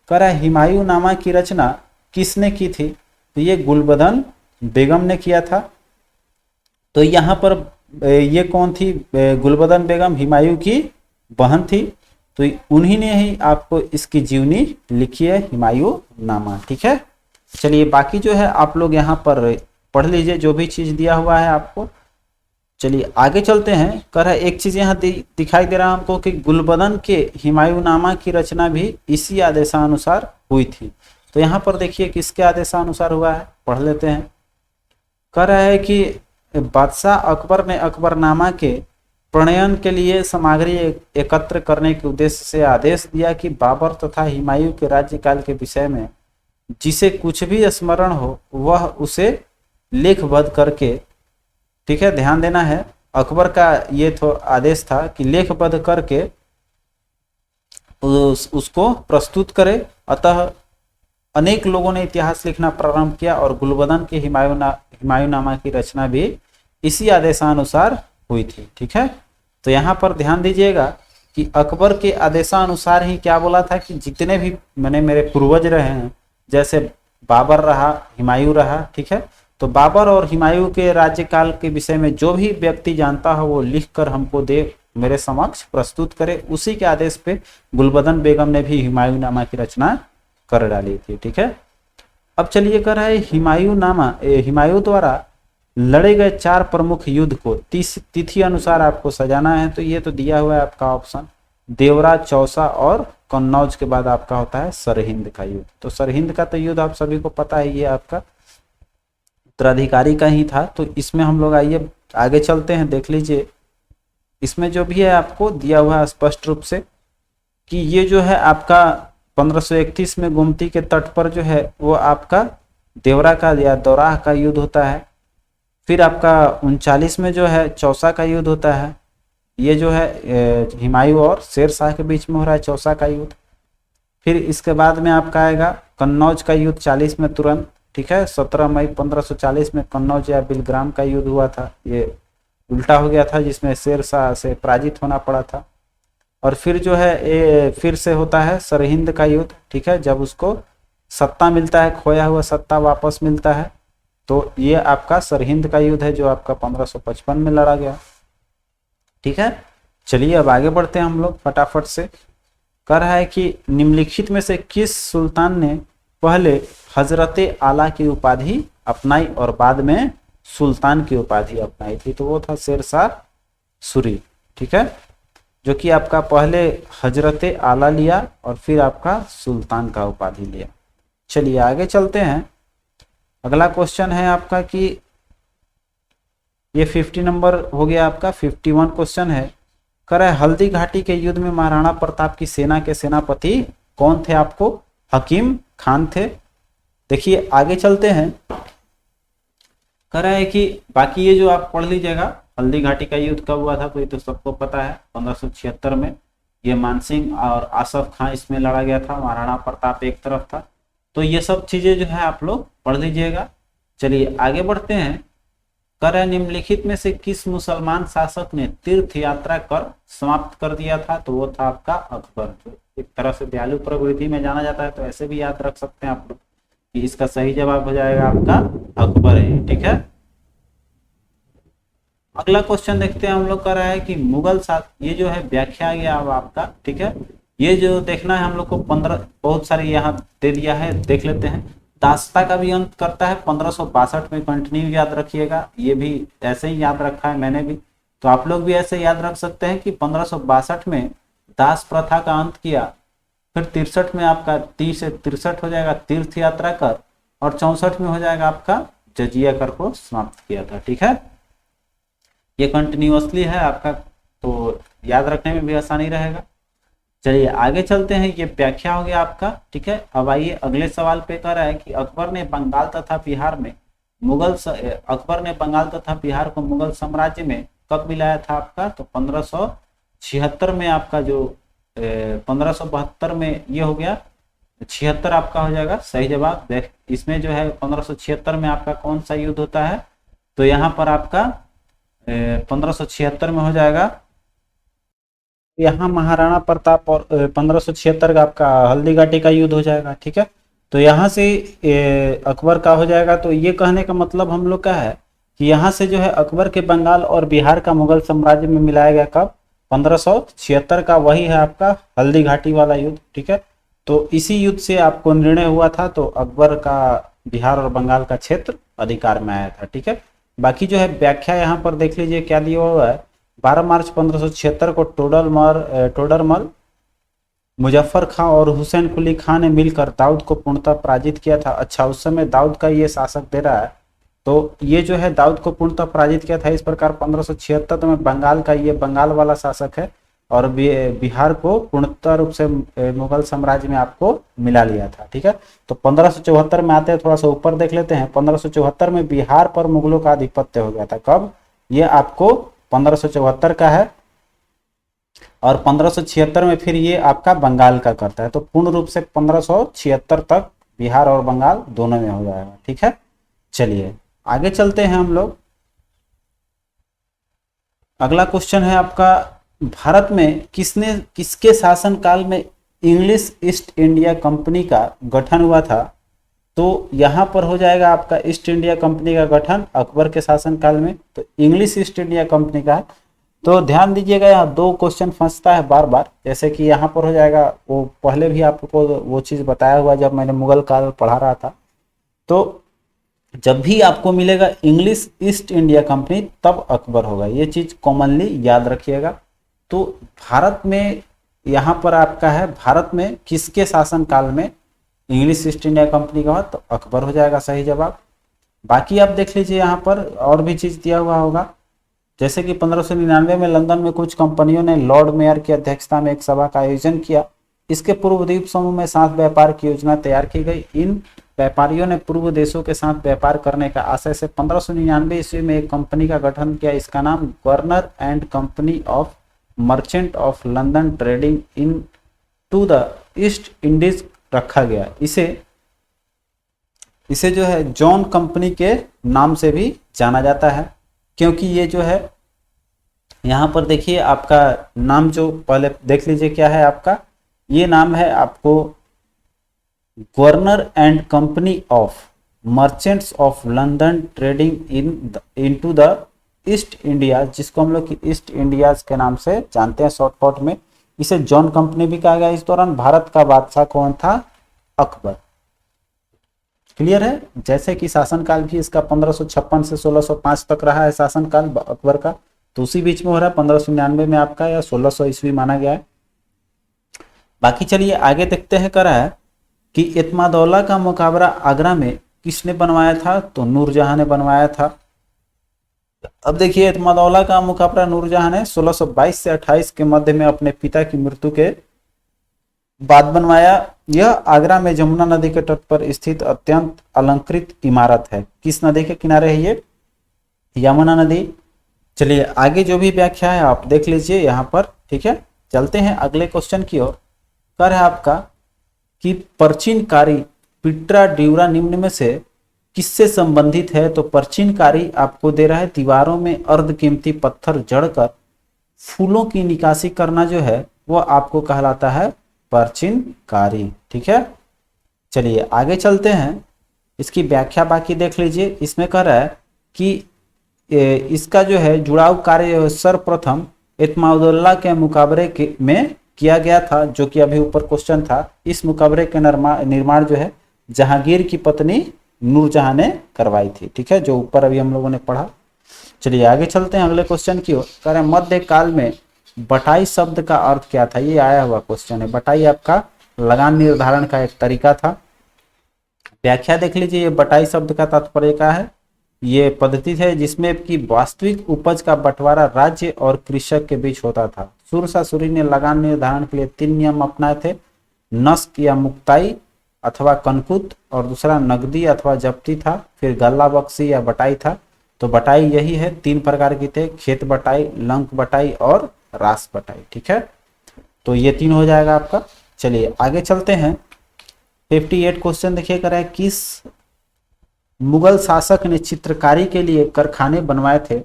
कह रहा है हुमायूं नामा की रचना किसने की थी। तो ये गुलबदन बेगम ने किया था। तो यहाँ पर ये कौन थी, गुलबदन बेगम हुमायूं की बहन थी, तो उन्हीं ने ही आपको इसकी जीवनी लिखी है, हुमायूं नामा। ठीक है, चलिए बाकी जो है आप लोग यहाँ पर पढ़ लीजिए जो भी चीज दिया हुआ है आपको। चलिए आगे चलते हैं। कह रहा है एक चीज यहाँ दिखाई दे रहा है हमको कि गुलबदन के हुमायूं नामा की रचना भी इसी आदेशानुसार हुई थी। तो यहाँ पर देखिए किसके आदेशानुसार हुआ है, पढ़ लेते हैं। कह रहा है कि बादशाह अकबर ने अकबरनामा के प्रणयन के लिए सामग्री एकत्र करने के उद्देश्य से आदेश दिया कि बाबर तथा हुमायूं के राज्यकाल के विषय में जिसे कुछ भी स्मरण हो वह उसे लेखबद्ध करके, ठीक है ध्यान देना है, अकबर का ये तो आदेश था कि लेखबद्ध करके उसको प्रस्तुत करे। अतः अनेक लोगों ने इतिहास लिखना प्रारंभ किया और गुलबदन के हुमायूं नामा की रचना भी इसी आदेशानुसार हुई थी। ठीक है, तो यहाँ पर ध्यान दीजिएगा कि अकबर के आदेशानुसार ही क्या बोला था कि जितने भी मेरे पूर्वज रहे हैं, जैसे बाबर रहा, हुमायूं रहा, ठीक है, तो बाबर और हुमायूं के राज्यकाल के विषय में जो भी व्यक्ति जानता हो वो लिख कर हमको दे, मेरे समक्ष प्रस्तुत करे। उसी के आदेश पे गुलबदन बेगम ने भी हुमायूंनामा की रचना कर डाली थी। ठीक है, अब चलिए कर रहा है हुमायूं द्वारा लड़े गए 4 प्रमुख युद्ध को तिथि अनुसार आपको सजाना है। तो ये तो दिया हुआ है आपका ऑप्शन, देवरा, चौसा और कन्नौज के बाद आपका होता है सरहिंद का युद्ध। तो सरहिंद का तो युद्ध आप सभी को पता है, ये आपका उत्तराधिकारी का ही था। तो इसमें हम लोग आइए आगे चलते हैं, देख लीजिए इसमें जो भी है आपको दिया हुआ है स्पष्ट रूप से कि ये जो है आपका 1531 में गोमती के तट पर जो है वो आपका देवरा का या दौराह का युद्ध होता है। फिर आपका 39 में जो है चौसा का युद्ध होता है, ये जो है हुमायूं और शेर शाह के बीच में हो रहा है चौसा का युद्ध। फिर इसके बाद में आपका आएगा कन्नौज का युद्ध 40 में तुरंत। ठीक है, 17 मई 1540 में कन्नौज या बिलग्राम का युद्ध हुआ था, ये उल्टा हो गया था जिसमें शेर शाह से पराजित होना पड़ा था। और फिर जो है फिर से होता है सरहिंद का युद्ध। ठीक है, जब उसको सत्ता मिलता है, खोया हुआ सत्ता वापस मिलता है, तो ये आपका सरहिंद का युद्ध है जो आपका 1555 में लड़ा गया। ठीक है, चलिए अब आगे बढ़ते हैं हम लोग फटाफट से। कह रहा है कि निम्नलिखित में से किस सुल्तान ने पहले हजरते आला की उपाधि अपनाई और बाद में सुल्तान की उपाधि अपनाई थी। तो वो था शेर शाह सूरी। ठीक है, जो कि आपका पहले हजरते आला लिया और फिर आपका सुल्तान का उपाधि लिया। चलिए आगे चलते हैं। अगला क्वेश्चन है आपका कि ये 50 नंबर हो गया आपका। 51 क्वेश्चन है, कह रहा है हल्दी घाटी के युद्ध में महाराणा प्रताप की सेना के सेनापति कौन थे? आपको हकीम खान थे। देखिए आगे चलते हैं। कह रहा है कि बाकी ये जो आप पढ़ लीजिएगा, हल्दी घाटी का युद्ध कब हुआ था तो ये तो सबको पता है, 1576 में। ये मानसिंह और आसफ खां इसमें लड़ा गया था, महाराणा प्रताप एक तरफ था। तो ये सब चीजें जो है आप लोग पढ़ लीजिएगा। चलिए आगे बढ़ते हैं। कह रहा है निम्नलिखित में से किस मुसलमान शासक ने तीर्थ यात्रा कर समाप्त कर दिया था? तो वो था आपका अकबर, जो एक तरह से दयालु प्रवृत्ति में जाना जाता है। तो ऐसे भी याद रख सकते हैं आप लोग कि इसका सही जवाब हो जाएगा आपका अकबर है। ठीक है, अगला क्वेश्चन देखते हैं हम लोग। कह रहा है कि मुगल ये जो है व्याख्या आ गया अब आपका। ठीक है, ये जो देखना है हम लोग को 15 बहुत सारे यहाँ दे दिया है, देख लेते हैं। दास्ता का भी अंत करता है 1562 में, कंटिन्यू याद रखिएगा। ये भी ऐसे ही याद रखा है मैंने भी, तो आप लोग भी ऐसे याद रख सकते हैं कि 1562 में दास प्रथा का अंत किया। फिर 63 में आपका 30 से 63 हो जाएगा तीर्थ यात्रा कर, और 64 में हो जाएगा आपका जजिया कर को समाप्त किया था। ठीक है, ये कंटिन्यूअसली है आपका, तो याद रखने में भी आसानी रहेगा। चलिए आगे चलते हैं। ये व्याख्या हो गया आपका। ठीक है, अब आइए अगले सवाल पे। कह रहा है कि अकबर ने बंगाल तथा बिहार को मुगल साम्राज्य में कब मिलाया था आपका? तो 1576 में आपका जो 1572 में ये हो गया, 76 आपका हो जाएगा सही जवाब। देख इसमें जो है 1576 में आपका कौन सा युद्ध होता है? तो यहाँ पर आपका 1576 में हो जाएगा, यहाँ महाराणा प्रताप और 1576 का आपका हल्दी घाटी का युद्ध हो जाएगा। ठीक है, तो यहाँ से अकबर का हो जाएगा। तो ये कहने का मतलब हम लोग का है कि यहाँ से जो है अकबर के बंगाल और बिहार का मुगल साम्राज्य में मिलाया गया कब? 1576 का, वही है आपका हल्दी घाटी वाला युद्ध। ठीक है, तो इसी युद्ध से आपको निर्णय हुआ था, तो अकबर का बिहार और बंगाल का क्षेत्र अधिकार में आया था। ठीक है, बाकी जो है व्याख्या यहाँ पर देख लीजिए क्या दिया हुआ है। 12 मार्च 1576 को टोडरमल, मुजफ्फर खां और हुसैन कुली खां ने मिलकर दाऊद को पूर्णतः पराजित किया था। अच्छा, उस समय दाऊद का ये शासक दे रहा है, तो ये जो है दाऊद को पूर्णतः पराजित किया था। इस प्रकार 1576 में बंगाल का ये बंगाल वाला शासक है, और बिहार को पूर्णतः रूप से मुगल साम्राज्य में आपको मिला लिया था। ठीक है, तो 1574 में आते हैं, थोड़ा सा ऊपर देख लेते हैं। 1574 में बिहार पर मुगलों का आधिपत्य हो गया था। कब? ये आपको 1574 का है, और 1576 में फिर ये आपका बंगाल का करता है। तो पूर्ण रूप से 1576 तक बिहार और बंगाल दोनों में हो जाएगा। ठीक है, चलिए आगे चलते हैं हम लोग। अगला क्वेश्चन है आपका, भारत में किसके शासन काल में इंग्लिश ईस्ट इंडिया कंपनी का गठन हुआ था? तो यहाँ पर हो जाएगा आपका ईस्ट इंडिया कंपनी का गठन अकबर के शासनकाल में, तो इंग्लिश ईस्ट इंडिया कंपनी का है। तो ध्यान दीजिएगा, यहाँ दो क्वेश्चन फंसता है बार बार, जैसे कि यहाँ पर हो जाएगा, वो पहले भी आपको वो चीज़ बताया हुआ जब मैंने मुगल काल पढ़ा रहा था। तो जब भी आपको मिलेगा इंग्लिश ईस्ट इंडिया कंपनी तब अकबर होगा, ये चीज़ कॉमनली याद रखिएगा। तो भारत में यहाँ पर आपका है, भारत में किसके शासनकाल में इंग्लिश ईस्ट इंडिया कंपनी का हो, तो अकबर हो जाएगा सही जवाब। बाकी आप देख लीजिए, यहाँ पर और भी चीज़ दिया हुआ होगा, जैसे कि 1599 में लंदन में कुछ कंपनियों ने लॉर्ड मेयर की अध्यक्षता में एक सभा का आयोजन किया। इसके पूर्व द्वीप समूह में 7 व्यापार की योजना तैयार की गई। इन व्यापारियों ने पूर्व देशों के साथ व्यापार करने का आशय से 1599 ईस्वी में एक कंपनी का गठन किया। इसका नाम governor and company of merchant of London trading in to the East Indies रखा गया। इसे जो है जॉन कंपनी के नाम से भी जाना जाता है, क्योंकि ये जो है यहाँ पर देखिए आपका नाम जो पहले देख लीजिए क्या है आपका, ये नाम है आपको governor and company of merchants of London trading into the east India, जिसको हम लोग ईस्ट इंडियाज के नाम से जानते हैं शॉर्टकट में। इसे जॉन कंपनी भी कहा गया। इस दौरान भारत का बादशाह कौन था? अकबर। क्लियर है? जैसे कि शासनकाल भी इसका 1556 से 1605 तक रहा है शासनकाल अकबर का, तो उसी बीच में हो रहा है 1599 में आपका, या 1600 ईस्वी माना गया है। बाकी चलिए आगे देखते हैं। करा है कि एतमादौला का मुकाबरा आगरा में किसने बनवाया था? तो नूरजहां ने बनवाया था। अब देखिए एतमादौला का मुकाबरा नूरजहां ने 1622 से 28 के मध्य में अपने पिता की मृत्यु के बाद बनवाया। यह आगरा में जमुना नदी के तट पर स्थित अत्यंत अलंकृत इमारत है। किस नदी के किनारे है ये? यमुना नदी। चलिए आगे जो भी व्याख्या है आप देख लीजिए यहाँ पर, ठीक है। चलते हैं अगले क्वेश्चन की ओर। कर है आपका कि प्राचीनकारी पिट्रा ड्यूरा निम्न में से किससे संबंधित है? तो प्राचीनकारी आपको दे रहा है दीवारों में अर्धकीमती पत्थर जड़कर फूलों की निकासी करना जो है वो आपको कहलाता है प्राचीनकारी, ठीक है। चलिए आगे चलते हैं, इसकी व्याख्या बाकी देख लीजिए। इसमें कह रहा है कि इसका जो है जुड़ाव कार्य सर्वप्रथम एतमादुल्लाह के मुकाबरे में किया गया था, जो कि अभी ऊपर क्वेश्चन था। इस मुकाबरे के निर्माण जो है जहांगीर की पत्नी नूरजहां ने करवाई थी, ठीक है, जो ऊपर अभी हम लोगों ने पढ़ा। चलिए आगे चलते हैं अगले क्वेश्चन की ओर। कह रहे हैं मध्य काल में बटाई शब्द का अर्थ क्या था? ये आया हुआ क्वेश्चन है। बटाई आपका लगान निर्धारण का एक तरीका था। व्याख्या देख लीजिए। ये बटाई शब्द का तात्पर्य क्या है? ये पद्धति है जिसमें कि वास्तविक उपज का बंटवारा राज्य और कृषक के बीच होता था। सुरसासुरी ने लगान निर्धारण के लिए 3 नियम अपनाए थे, नस्क या मुक्ताई अथवा कनकुत, और दूसरा नगदी अथवा जब्ती था। फिर गल्ला बक्सी या बटाई था। तो बटाई यही है, 3 प्रकार की थे, खेत बटाई, लंक बटाई और रास बटाई, ठीक है। तो ये 3 हो जाएगा आपका। चलिए आगे चलते हैं। 58 क्वेश्चन देखिए, कर रहा है किस मुगल शासक ने चित्रकारी के लिए कारखाने बनवाए थे?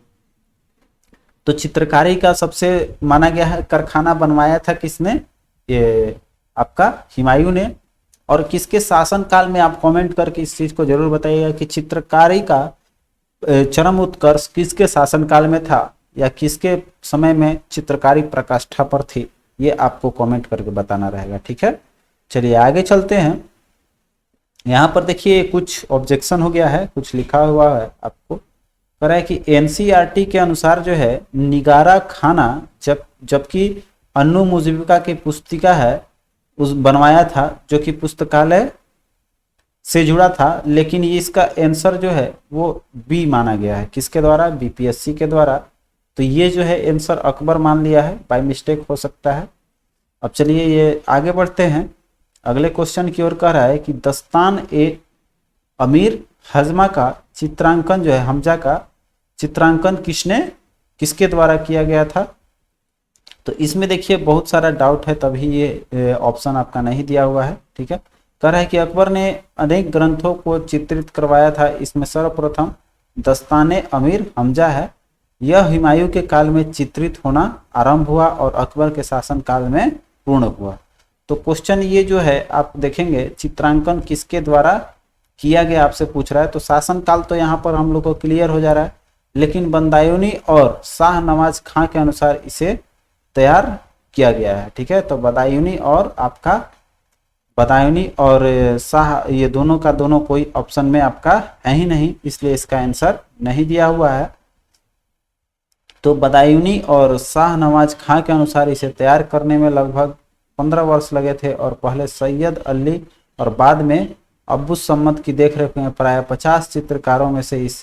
तो चित्रकारी का सबसे माना गया है कारखाना बनवाया था किसने? ये आपका हुमायूं ने। और किसके शासन काल में? आप कमेंट करके इस चीज को जरूर बताइएगा कि चित्रकारी का चरम उत्कर्ष किसके शासन काल में था, या किसके समय में चित्रकारी प्रकाष्ठा पर थी। ये आपको कमेंट करके बताना रहेगा, ठीक है। चलिए आगे चलते हैं। यहाँ पर देखिए कुछ ऑब्जेक्शन हो गया है, कुछ लिखा हुआ है आपको। कह रहा है कि एनसीईआरटी के अनुसार जो है निगारा खाना जबकि अन्नू मुजीबिका की पुस्तिका है उस बनवाया था, जो कि पुस्तकालय से जुड़ा था। लेकिन ये इसका आंसर जो है वो बी माना गया है। किसके द्वारा? बीपीएससी के द्वारा। तो ये जो है आंसर अकबर मान लिया है, बाय मिस्टेक हो सकता है। अब चलिए ये आगे बढ़ते हैं अगले क्वेश्चन की ओर। कह रहा है कि दस्तान ए अमीर हजमा का चित्रांकन जो है, हमजा का चित्रांकन किसके द्वारा किया गया था? तो इसमें देखिए बहुत सारा डाउट है, तभी ये ऑप्शन आपका नहीं दिया हुआ है, ठीक है। कह रहा है कि अकबर ने अनेक ग्रंथों को चित्रित करवाया था। इसमें सर्वप्रथम दस्ताने अमीर हमजा है। यह हुमायूं के काल में चित्रित होना आरंभ हुआ और अकबर के शासन काल में पूर्ण हुआ। तो क्वेश्चन ये जो है आप देखेंगे चित्रांकन किसके द्वारा किया गया आपसे पूछ रहा है, तो शासनकाल तो यहाँ पर हम लोग को क्लियर हो जा रहा है, लेकिन बदायूनी और शाह नवाज खां के अनुसार इसे तैयार किया गया है। ठीक है, तो बदायूनी और आपका बदायूनी और शाह, ये दोनों का दोनों कोई ऑप्शन में आपका है ही नहीं, इसलिए इसका आंसर नहीं दिया हुआ है। तो बदायूनी और शाह नवाज खां के अनुसार इसे तैयार करने में लगभग 15 वर्ष लगे थे, और पहले सैयद अली और बाद में अब्बू सम्मद की देखरेख में प्राय 50 चित्रकारों में से इस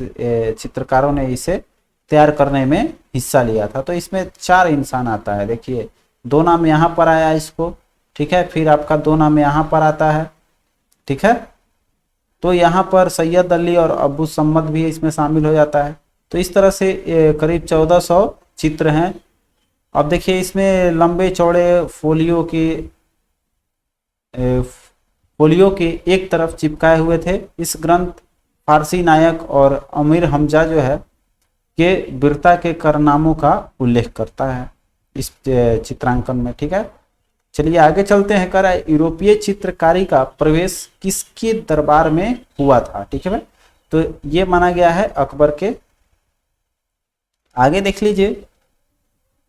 चित्रकारों ने इसे तैयार करने में हिस्सा लिया था। तो इसमें 4 इंसान आता है, देखिए 2 नाम यहाँ पर आया इसको, ठीक है, फिर आपका 2 नाम यहाँ पर आता है, ठीक है, तो यहाँ पर सैयद अली और अब्बू सम्मद भी इसमें शामिल हो जाता है। तो इस तरह से करीब 1400 चित्र हैं। अब देखिए इसमें लंबे चौड़े फोलियो के एक तरफ चिपकाए हुए थे। इस ग्रंथ फारसी नायक और अमीर हमजा जो है के वीरता के कारनामों का उल्लेख करता है इस चित्रांकन में। ठीक है, चलिए आगे चलते हैं। कह रहा है यूरोपीय चित्रकारी का प्रवेश किसके दरबार में हुआ था। ठीक है भाई, तो ये माना गया है अकबर के। आगे देख लीजिए,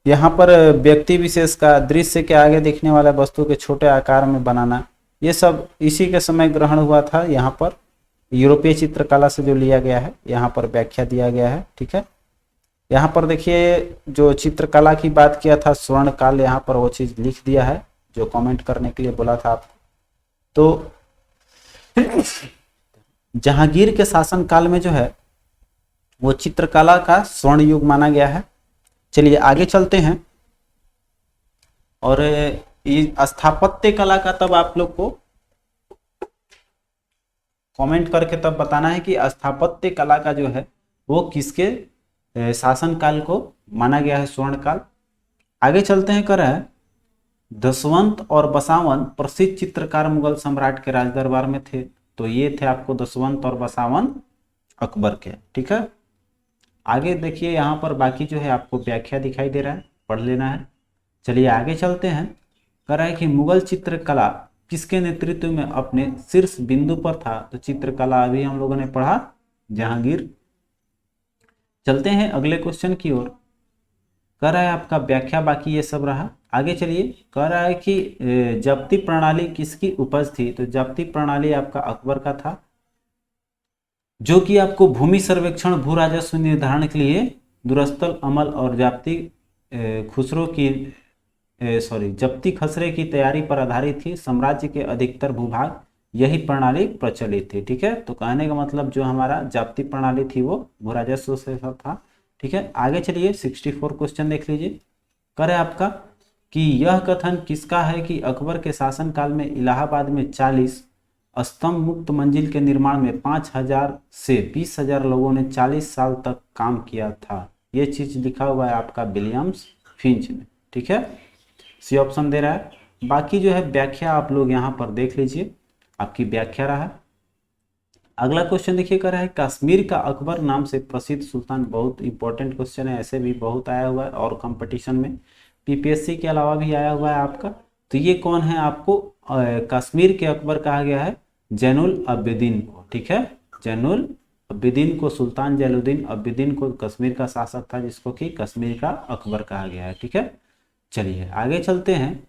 यहाँ पर व्यक्ति विशेष का दृश्य के आगे दिखने वाले वस्तु के छोटे आकार में बनाना, ये सब इसी के समय ग्रहण हुआ था। यहाँ पर यूरोपीय चित्रकला से जो लिया गया है, यहाँ पर व्याख्या दिया गया है। ठीक है, यहाँ पर देखिए जो चित्रकला की बात किया था स्वर्ण काल, यहाँ पर वो चीज लिख दिया है जो कमेंट करने के लिए बोला था आपको। तो जहांगीर के शासन काल में जो है वो चित्रकला का स्वर्ण युग माना गया है। चलिए आगे चलते हैं। और ये स्थापत्य कला का तब आप लोग को कमेंट करके तब बताना है कि स्थापत्य कला का जो है वो किसके शासन काल को माना गया है स्वर्ण काल। आगे चलते हैं। कर है दशवंत और बसावन प्रसिद्ध चित्रकार मुगल सम्राट के राजदरबार में थे। तो ये थे आपको दशवंत और बसावन अकबर के। ठीक है, आगे देखिए यहाँ पर बाकी जो है आपको व्याख्या दिखाई दे रहा है, पढ़ लेना है। चलिए आगे चलते हैं। कह रहा है कि मुगल चित्रकला किसके नेतृत्व में अपने शीर्ष बिंदु पर था। तो चित्रकला अभी हम लोगों ने पढ़ा जहांगीर। चलते हैं अगले क्वेश्चन की ओर। कह रहा है आपका व्याख्या बाकी ये सब रहा। आगे चलिए, कह रहा है कि जब्ती प्रणाली किसकी उपज थी। तो जब्ती प्रणाली आपका अकबर का था, जो कि आपको भूमि सर्वेक्षण, भू राजस्व निर्धारण के लिए दुरस्तल अमल और जब्ती खसरे की तैयारी पर आधारित थी। साम्राज्य के अधिकतर भूभाग यही प्रणाली प्रचलित थी। ठीक है, तो कहने का मतलब जो हमारा जब्ती प्रणाली थी वो भू राजस्व से सब था। ठीक है, आगे चलिए 64 क्वेश्चन देख लीजिए। करे आपका कि यह कथन किसका है कि अकबर के शासनकाल में इलाहाबाद में 40 स्तंभ मुक्त मंजिल के निर्माण में 5000 से 20,000 लोगों ने 40 साल तक काम किया था। ये चीज लिखा हुआ है आपका विलियम्स फिंच ने। ठीक है, सी ऑप्शन दे रहा है। बाकी जो है व्याख्या आप लोग यहाँ पर देख लीजिए, आपकी व्याख्या रहा। अगला क्वेश्चन देखिए, कर रहा है कश्मीर का अकबर नाम से प्रसिद्ध सुल्तान। बहुत इंपॉर्टेंट क्वेश्चन है, ऐसे भी बहुत आया हुआ है और कंपटीशन में पीपीएससी के अलावा भी आया हुआ है आपका। तो ये कौन है, आपको कश्मीर के अकबर कहा गया है जैनुल अब्दीन को। ठीक है, जैनुल अब्दीन को, सुल्तान जैनुद्दीन अब्दीन को कश्मीर का शासक था, जिसको कि कश्मीर का अकबर कहा गया है। ठीक है, चलिए आगे चलते हैं।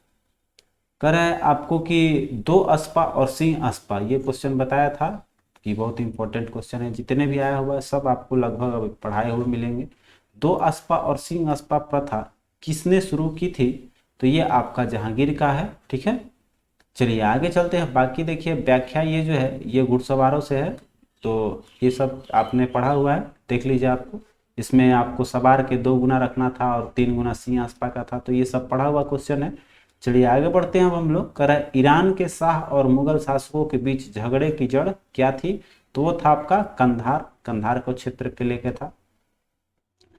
कह रहा है आपको कि 2 अस्पा और सिंह अस्पा, ये क्वेश्चन बताया था कि बहुत इंपॉर्टेंट क्वेश्चन है। जितने भी आया हुआ है सब आपको लगभग पढ़ाए हुए मिलेंगे। 2 अस्पा और सिंह अस्पा प्रथा किसने शुरू की थी। तो ये आपका जहांगीर का है। ठीक है, चलिए आगे चलते हैं। बाकी देखिए व्याख्या ये जो है ये घुड़सवारों से है, तो ये सब आपने पढ़ा हुआ है, देख लीजिए आपको। इसमें आपको सवार के 2 गुना रखना था और 3 गुना सिंह अस्पा का था, तो ये सब पढ़ा हुआ क्वेश्चन है। चलिए आगे बढ़ते हैं अब हम लोग। कह रहा है ईरान के शाह और मुगल शासकों के बीच झगड़े की जड़ क्या थी। तो वो था आपका कंधार को क्षेत्र के लेके था,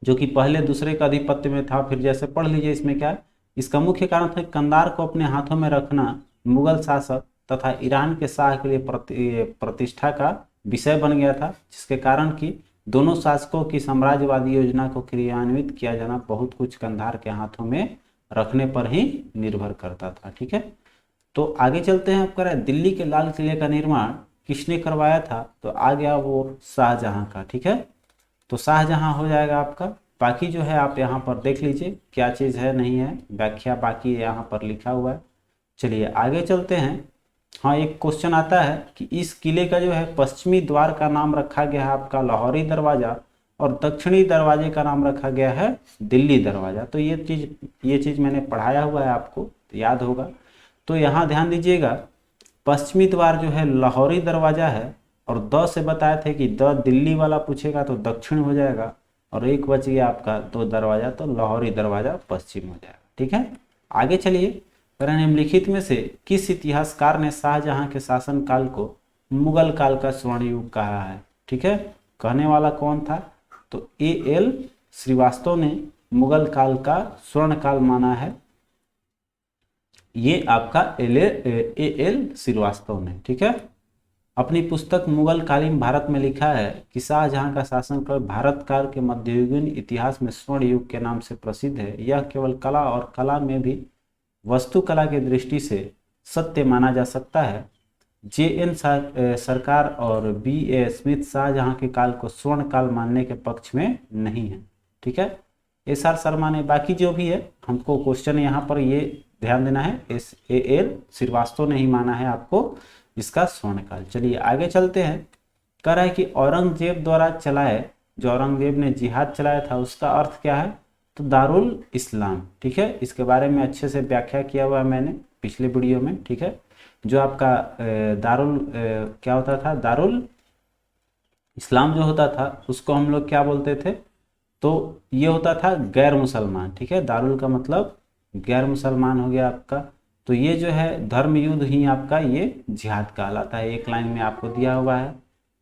जो कि पहले दूसरे का आधिपत्य में था। फिर जैसे पढ़ लीजिए इसमें क्या है, इसका मुख्य कारण था कंधार को अपने हाथों में रखना मुगल शासक तथा ईरान के शाह के लिए प्रतिष्ठा का विषय बन गया था, जिसके कारण कि दोनों शासकों की साम्राज्यवादी योजना को क्रियान्वित किया जाना बहुत कुछ कंधार के हाथों में रखने पर ही निर्भर करता था। ठीक है, तो आगे चलते हैं। आप कह रहे हैं दिल्ली के लाल किले का निर्माण किसने करवाया था, तो आ गया वो शाहजहां का। ठीक है, तो शाहजहां हो जाएगा आपका। बाकी जो है आप यहाँ पर देख लीजिए क्या चीज़ है नहीं है, व्याख्या बाकी यहाँ पर लिखा हुआ है। चलिए आगे चलते हैं। हाँ, एक क्वेश्चन आता है कि इस किले का जो है पश्चिमी द्वार का नाम रखा गया है आपका लाहौरी दरवाज़ा, और दक्षिणी दरवाजे का नाम रखा गया है दिल्ली दरवाज़ा। तो ये चीज़ मैंने पढ़ाया हुआ है आपको, तो याद होगा। तो यहाँ ध्यान दीजिएगा, पश्चिमी द्वार जो है लाहौरी दरवाज़ा है, और द से बताए थे कि द दिल्ली वाला पूछेगा तो दक्षिण हो जाएगा, और एक बच गया आपका दो दरवाज़ा, तो लाहौरी दरवाज़ा पश्चिम हो जाएगा। ठीक है, आगे चलिए। निम्नलिखित में से किस इतिहासकार ने शाहजहां के शासनकाल को मुगल काल का स्वर्ण युग कहा है? ठीक है, कहने वाला कौन था? तो A.L. श्रीवास्तव ने मुगल काल का स्वर्ण काल माना है। ये आपका A.L. श्रीवास्तव ने, ठीक है, अपनी पुस्तक मुगल कालीन भारत में लिखा है कि शाहजहां का शासनकाल भारत काल के मध्ययुगीन इतिहास में स्वर्ण युग के नाम से प्रसिद्ध है। यह केवल कला और कला में भी वस्तुकला की दृष्टि से सत्य माना जा सकता है। J.N. सरकार और B.A. स्मिथ शाहजहां के काल को स्वर्ण काल मानने के पक्ष में नहीं है। ठीक है, S.R. शर्मा ने, बाकी जो भी है हमको क्वेश्चन यहाँ पर ये ध्यान देना है, A.L. श्रीवास्तव ने ही माना है आपको इसका स्वर्ण काल। चलिए आगे चलते हैं। कह रहा है कि औरंगजेब द्वारा चलाए, जो औरंगजेब ने जिहाद चलाया था उसका अर्थ क्या है? तो दारुल इस्लाम। ठीक है, इसके बारे में अच्छे से व्याख्या किया हुआ है मैंने पिछले वीडियो में। ठीक है, जो आपका दारुल क्या होता था, दारुल इस्लाम जो होता था उसको हम लोग क्या बोलते थे? तो ये होता था गैर मुसलमान। ठीक है, दारुल का मतलब गैर मुसलमान हो गया आपका। तो ये जो है धर्म युद्ध ही आपका ये जिहाद कहलाता है, एक लाइन में आपको दिया हुआ है।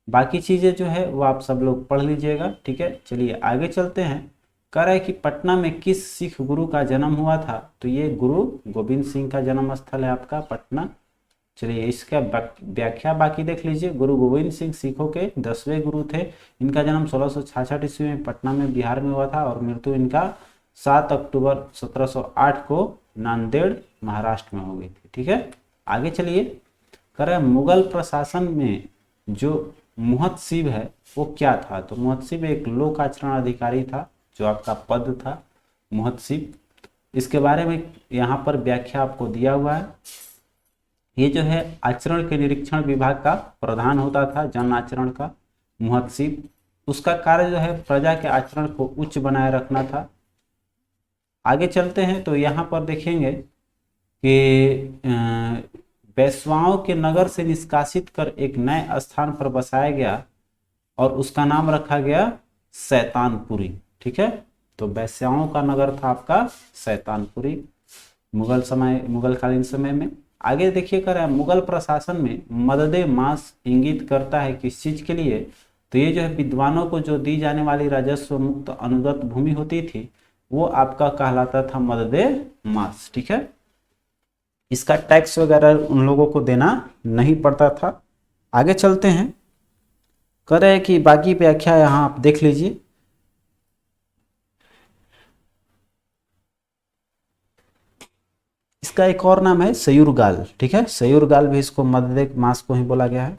बाकी चीज़ें जो है वो आप सब लोग पढ़ लीजिएगा। ठीक है, चलिए आगे चलते हैं। कह रहा है कि पटना में किस सिख गुरु का जन्म हुआ था? तो ये गुरु गोविंद सिंह का जन्म स्थल है आपका पटना। चलिए इसका व्याख्या बाकी देख लीजिए। गुरु गोविंद सिंह सिखों के 10वें गुरु थे। इनका जन्म 1666 ईस्वी में पटना में बिहार में हुआ था, और मृत्यु इनका 7 अक्टूबर 1708 को नांदेड़ महाराष्ट्र में हो गई थी। ठीक है, आगे चलिए। कह रहे हैं मुगल प्रशासन में जो मुहतसिब है वो क्या था? तो मुहतसिब एक लोक आचरण अधिकारी था, जो आपका पद था मुहतसिब। इसके बारे में यहाँ पर व्याख्या आपको दिया हुआ है। ये जो है आचरण के निरीक्षण विभाग का प्रधान होता था, जन आचरण का मुहतसिब। उसका कार्य जो है प्रजा के आचरण को उच्च बनाए रखना था। आगे चलते हैं तो यहाँ पर देखेंगे कि पेशवाओं के नगर से निष्कासित कर एक नए स्थान पर बसाया गया, और उसका नाम रखा गया शैतानपुरी। ठीक है, तो वैश्याओं का नगर था आपका शैतानपुरी मुगलकालीन समय में। आगे देखिए, कर मुगल प्रशासन में मददे मास इंगित करता है किस चीज के लिए? तो ये जो है विद्वानों को जो दी जाने वाली राजस्व मुक्त अनुदत्त भूमि होती थी वो आपका कहलाता था मददे मास। ठीक है, इसका टैक्स वगैरह उन लोगों को देना नहीं पड़ता था। आगे चलते हैं। कह रहे हैं कि बाकी व्याख्या यहाँ आप देख लीजिए। इसका एक और नाम है सयूरगाल। ठीक है, सयूरगाल भी इसको मददे मास को ही बोला गया है।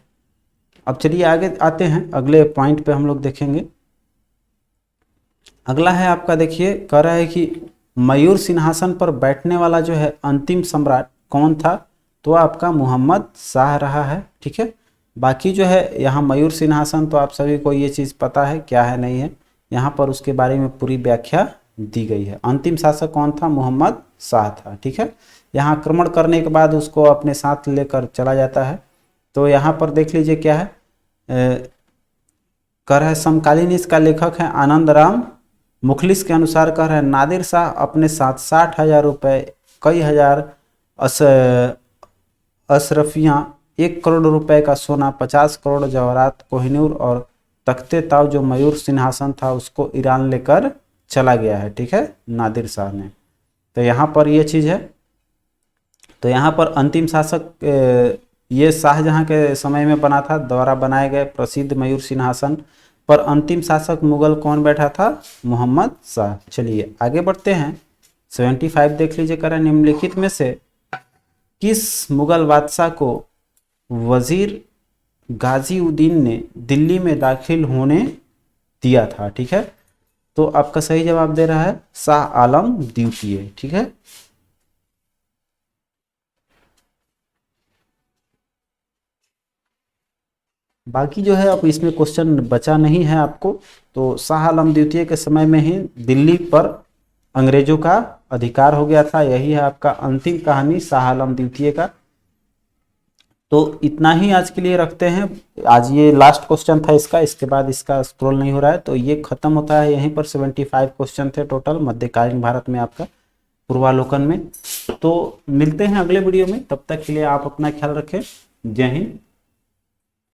अब चलिए आगे आते हैं, अगले पॉइंट पे हम लोग देखेंगे। अगला है आपका, देखिए कह रहा है कि मयूर सिंहासन पर बैठने वाला जो है अंतिम सम्राट कौन था? तो आपका मोहम्मद शाह रहा है। ठीक है, बाकी जो है यहाँ मयूर सिंहासन तो आप सभी को ये चीज़ पता है क्या है नहीं है, यहाँ पर उसके बारे में पूरी व्याख्या दी गई है। अंतिम शासक कौन था? मोहम्मद शाह था। ठीक है, यहाँ आक्रमण करने के बाद उसको अपने साथ लेकर चला जाता है। तो यहाँ पर देख लीजिए क्या है, कह रहा है समकालीन इसका लेखक है आनंद राम मुखलिस के अनुसार कह रहा है नादिर शाह अपने साथ 60,000 रुपये, कई हजार अशरफियाँ, 1 करोड़ रुपए का सोना, 50 करोड़ जवाहरात, कोहिनूर और तख्ते ताव जो मयूर सिंहासन था उसको ईरान लेकर चला गया है। ठीक है, नादिर शाह ने। तो यहाँ पर ये चीज़ है। तो यहाँ पर अंतिम शासक ये शाहजहां के समय में बना था, द्वारा बनाए गए प्रसिद्ध मयूर सिंहासन पर अंतिम शासक मुगल कौन बैठा था? मोहम्मद शाह। चलिए आगे बढ़ते हैं। 75 देख लीजिए। करें निम्नलिखित में से किस मुगल बादशाह को वजीर गाजीउद्दीन ने दिल्ली में दाखिल होने दिया था? ठीक है, तो आपका सही जवाब दे रहा है शाह आलम द्वितीय। ठीक है, बाकी जो है अब इसमें क्वेश्चन बचा नहीं है आपको। तो शाह आलम द्वितीय के समय में ही दिल्ली पर अंग्रेजों का अधिकार हो गया था। यही है आपका अंतिम कहानी शाह आलम द्वितीय का। तो इतना ही आज के लिए रखते हैं। आज ये लास्ट क्वेश्चन था इसका, इसके बाद इसका स्क्रॉल नहीं हो रहा है, तो ये खत्म होता है यहीं पर। 75 क्वेश्चन थे टोटल मध्यकालीन भारत में आपका पूर्वालोकन में। तो मिलते हैं अगले वीडियो में, तब तक के लिए आप अपना ख्याल रखें। जय हिंद।